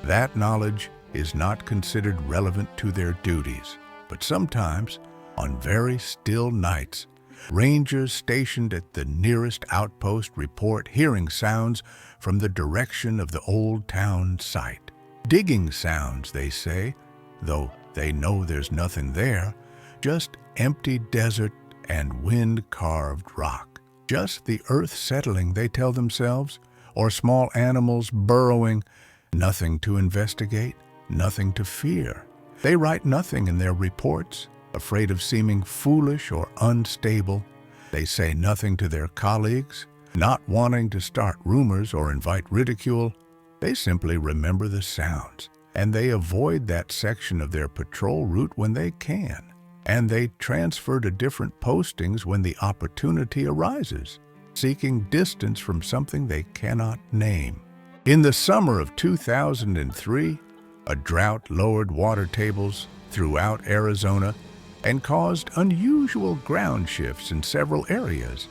That knowledge is not considered relevant to their duties, but sometimes, on very still nights, rangers stationed at the nearest outpost report hearing sounds from the direction of the old town site. Digging sounds, they say, though they know there's nothing there, just empty desert and wind-carved rock. just the earth settling, they tell themselves, or small animals burrowing. Nothing to investigate, nothing to fear. They write nothing in their reports, afraid of seeming foolish or unstable. They say nothing to their colleagues, not wanting to start rumors or invite ridicule. They simply remember the sounds, and they avoid that section of their patrol route when they can. And they transfer to different postings when the opportunity arises, seeking distance from something they cannot name. In the summer of 2003, a drought lowered water tables throughout Arizona and caused unusual ground shifts in several areas.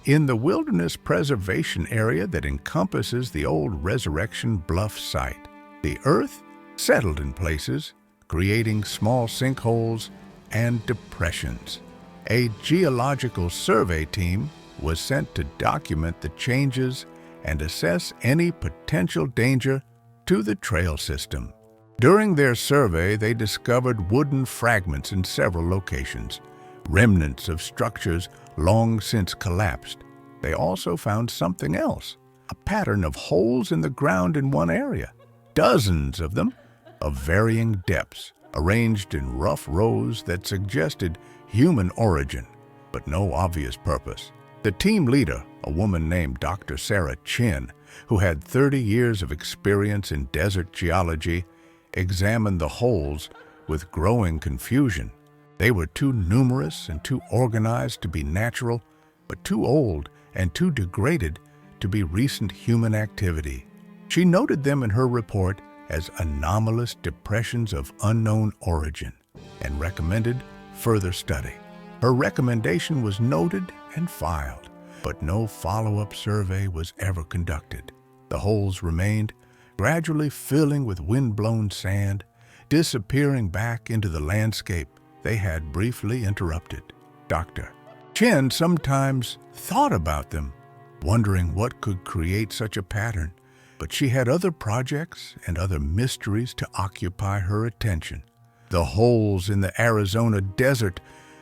In the wilderness preservation area that encompasses the old Resurrection Bluff site, the earth settled in places, creating small sinkholes and depressions. A geological survey team was sent to document the changes and assess any potential danger to the trail system. During their survey, they discovered wooden fragments in several locations, remnants of structures long since collapsed. They also found something else, a pattern of holes in the ground in one area, dozens of them, of varying depths, arranged in rough rows that suggested human origin, but no obvious purpose. The team leader, a woman named Dr. Sarah Chin, who had 30 years of experience in desert geology, examined the holes with growing confusion. They were too numerous and too organized to be natural, but too old and too degraded to be recent human activity. She noted them in her report as anomalous depressions of unknown origin and recommended further study. Her recommendation was noted and filed, but no follow-up survey was ever conducted. The holes remained, gradually filling with wind-blown sand, disappearing back into the landscape they had briefly interrupted. Dr. Chen sometimes thought about them, wondering what could create such a pattern, but she had other projects and other mysteries to occupy her attention. The holes in the Arizona desert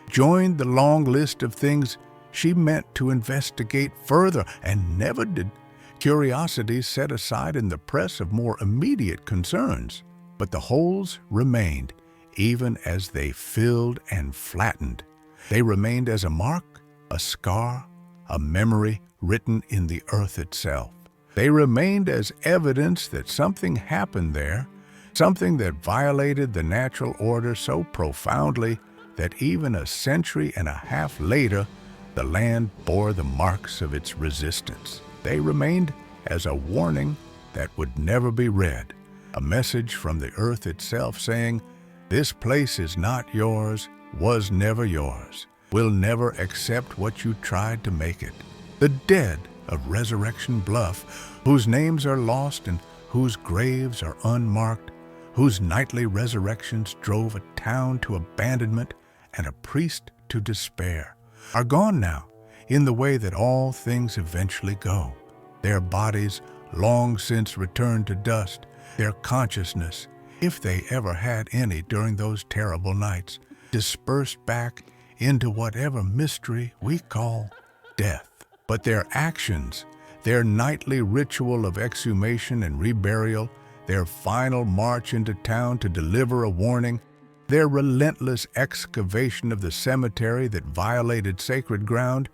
joined the long list of things she meant to investigate further, and never did curiosity set aside in the press of more immediate concerns. But the holes remained, even as they filled and flattened. They remained as a mark, a scar, a memory written in the earth itself. They remained as evidence that something happened there, something that violated the natural order so profoundly that even a century and a half later, the land bore the marks of its resistance. They remained as a warning that would never be read, a message from the earth itself saying, "This place is not yours, was never yours, will never accept what you tried to make it." The dead of Resurrection Bluff, whose names are lost and whose graves are unmarked, whose nightly resurrections drove a town to abandonment and a priest to despair, are gone now in the way that all things eventually go. Their bodies long since returned to dust, their consciousness, if they ever had any during those terrible nights, dispersed back into whatever mystery we call death. But their actions, their nightly ritual of exhumation and reburial, their final march into town to deliver a warning, their relentless excavation of the cemetery that violated sacred ground,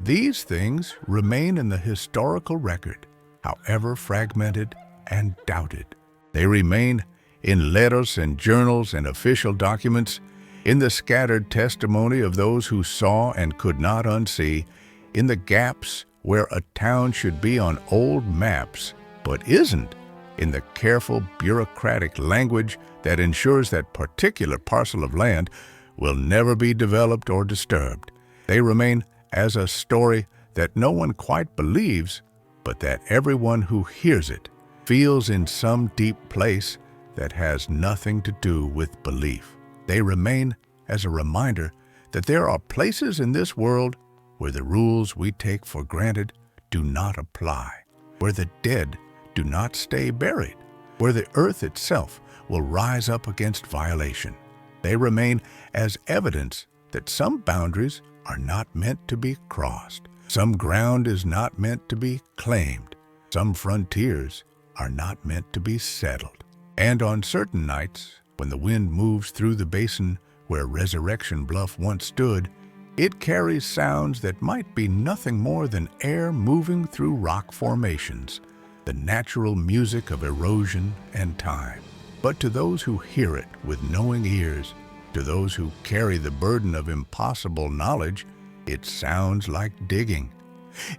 these things remain in the historical record, however fragmented and doubted. They remain in letters and journals and official documents, in the scattered testimony of those who saw and could not unsee, in the gaps where a town should be on old maps, but isn't, in the careful bureaucratic language that ensures that particular parcel of land will never be developed or disturbed. They remain as a story that no one quite believes, but that everyone who hears it feels in some deep place that has nothing to do with belief. They remain as a reminder that there are places in this world where the rules we take for granted do not apply, where the dead do not stay buried, where the earth itself will rise up against violation. They remain as evidence that some boundaries are not meant to be crossed, Some ground is not meant to be claimed. Some frontiers are not meant to be settled. And on certain nights, when the wind moves through the basin where Resurrection Bluff once stood, it carries sounds that might be nothing more than air moving through rock formations, the natural music of erosion and time. But to those who hear it with knowing ears, to those who carry the burden of impossible knowledge, it sounds like digging.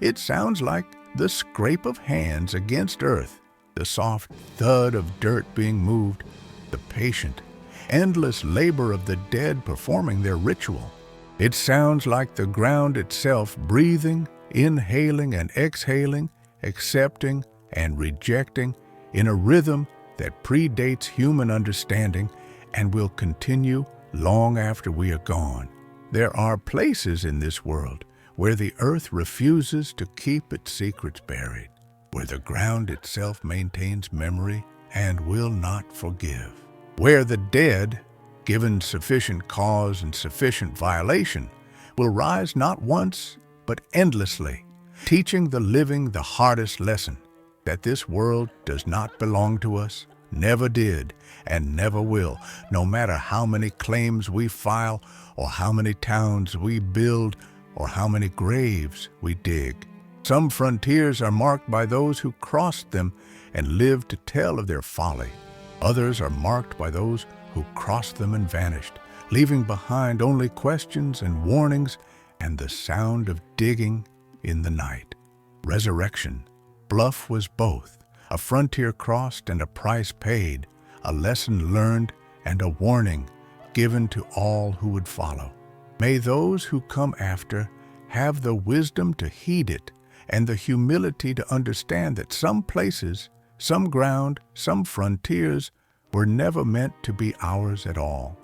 It sounds like the scrape of hands against earth, the soft thud of dirt being moved, the patient, endless labor of the dead performing their ritual. It sounds like the ground itself breathing, inhaling and exhaling, accepting and rejecting in a rhythm that predates human understanding and will continue long after we are gone. There are places in this world where the earth refuses to keep its secrets buried, where the ground itself maintains memory and will not forgive, where the dead, given sufficient cause and sufficient violation, will rise not once but endlessly, teaching the living the hardest lesson, that this world does not belong to us, never did, and never will, no matter how many claims we file, or how many towns we build, or how many graves we dig. Some frontiers are marked by those who crossed them and lived to tell of their folly. Others are marked by those who crossed them and vanished, leaving behind only questions and warnings and the sound of digging in the night. Resurrection Bluff was both, a frontier crossed and a price paid, a lesson learned and a warning given to all who would follow. May those who come after have the wisdom to heed it and the humility to understand that some places, some ground, some frontiers were never meant to be ours at all.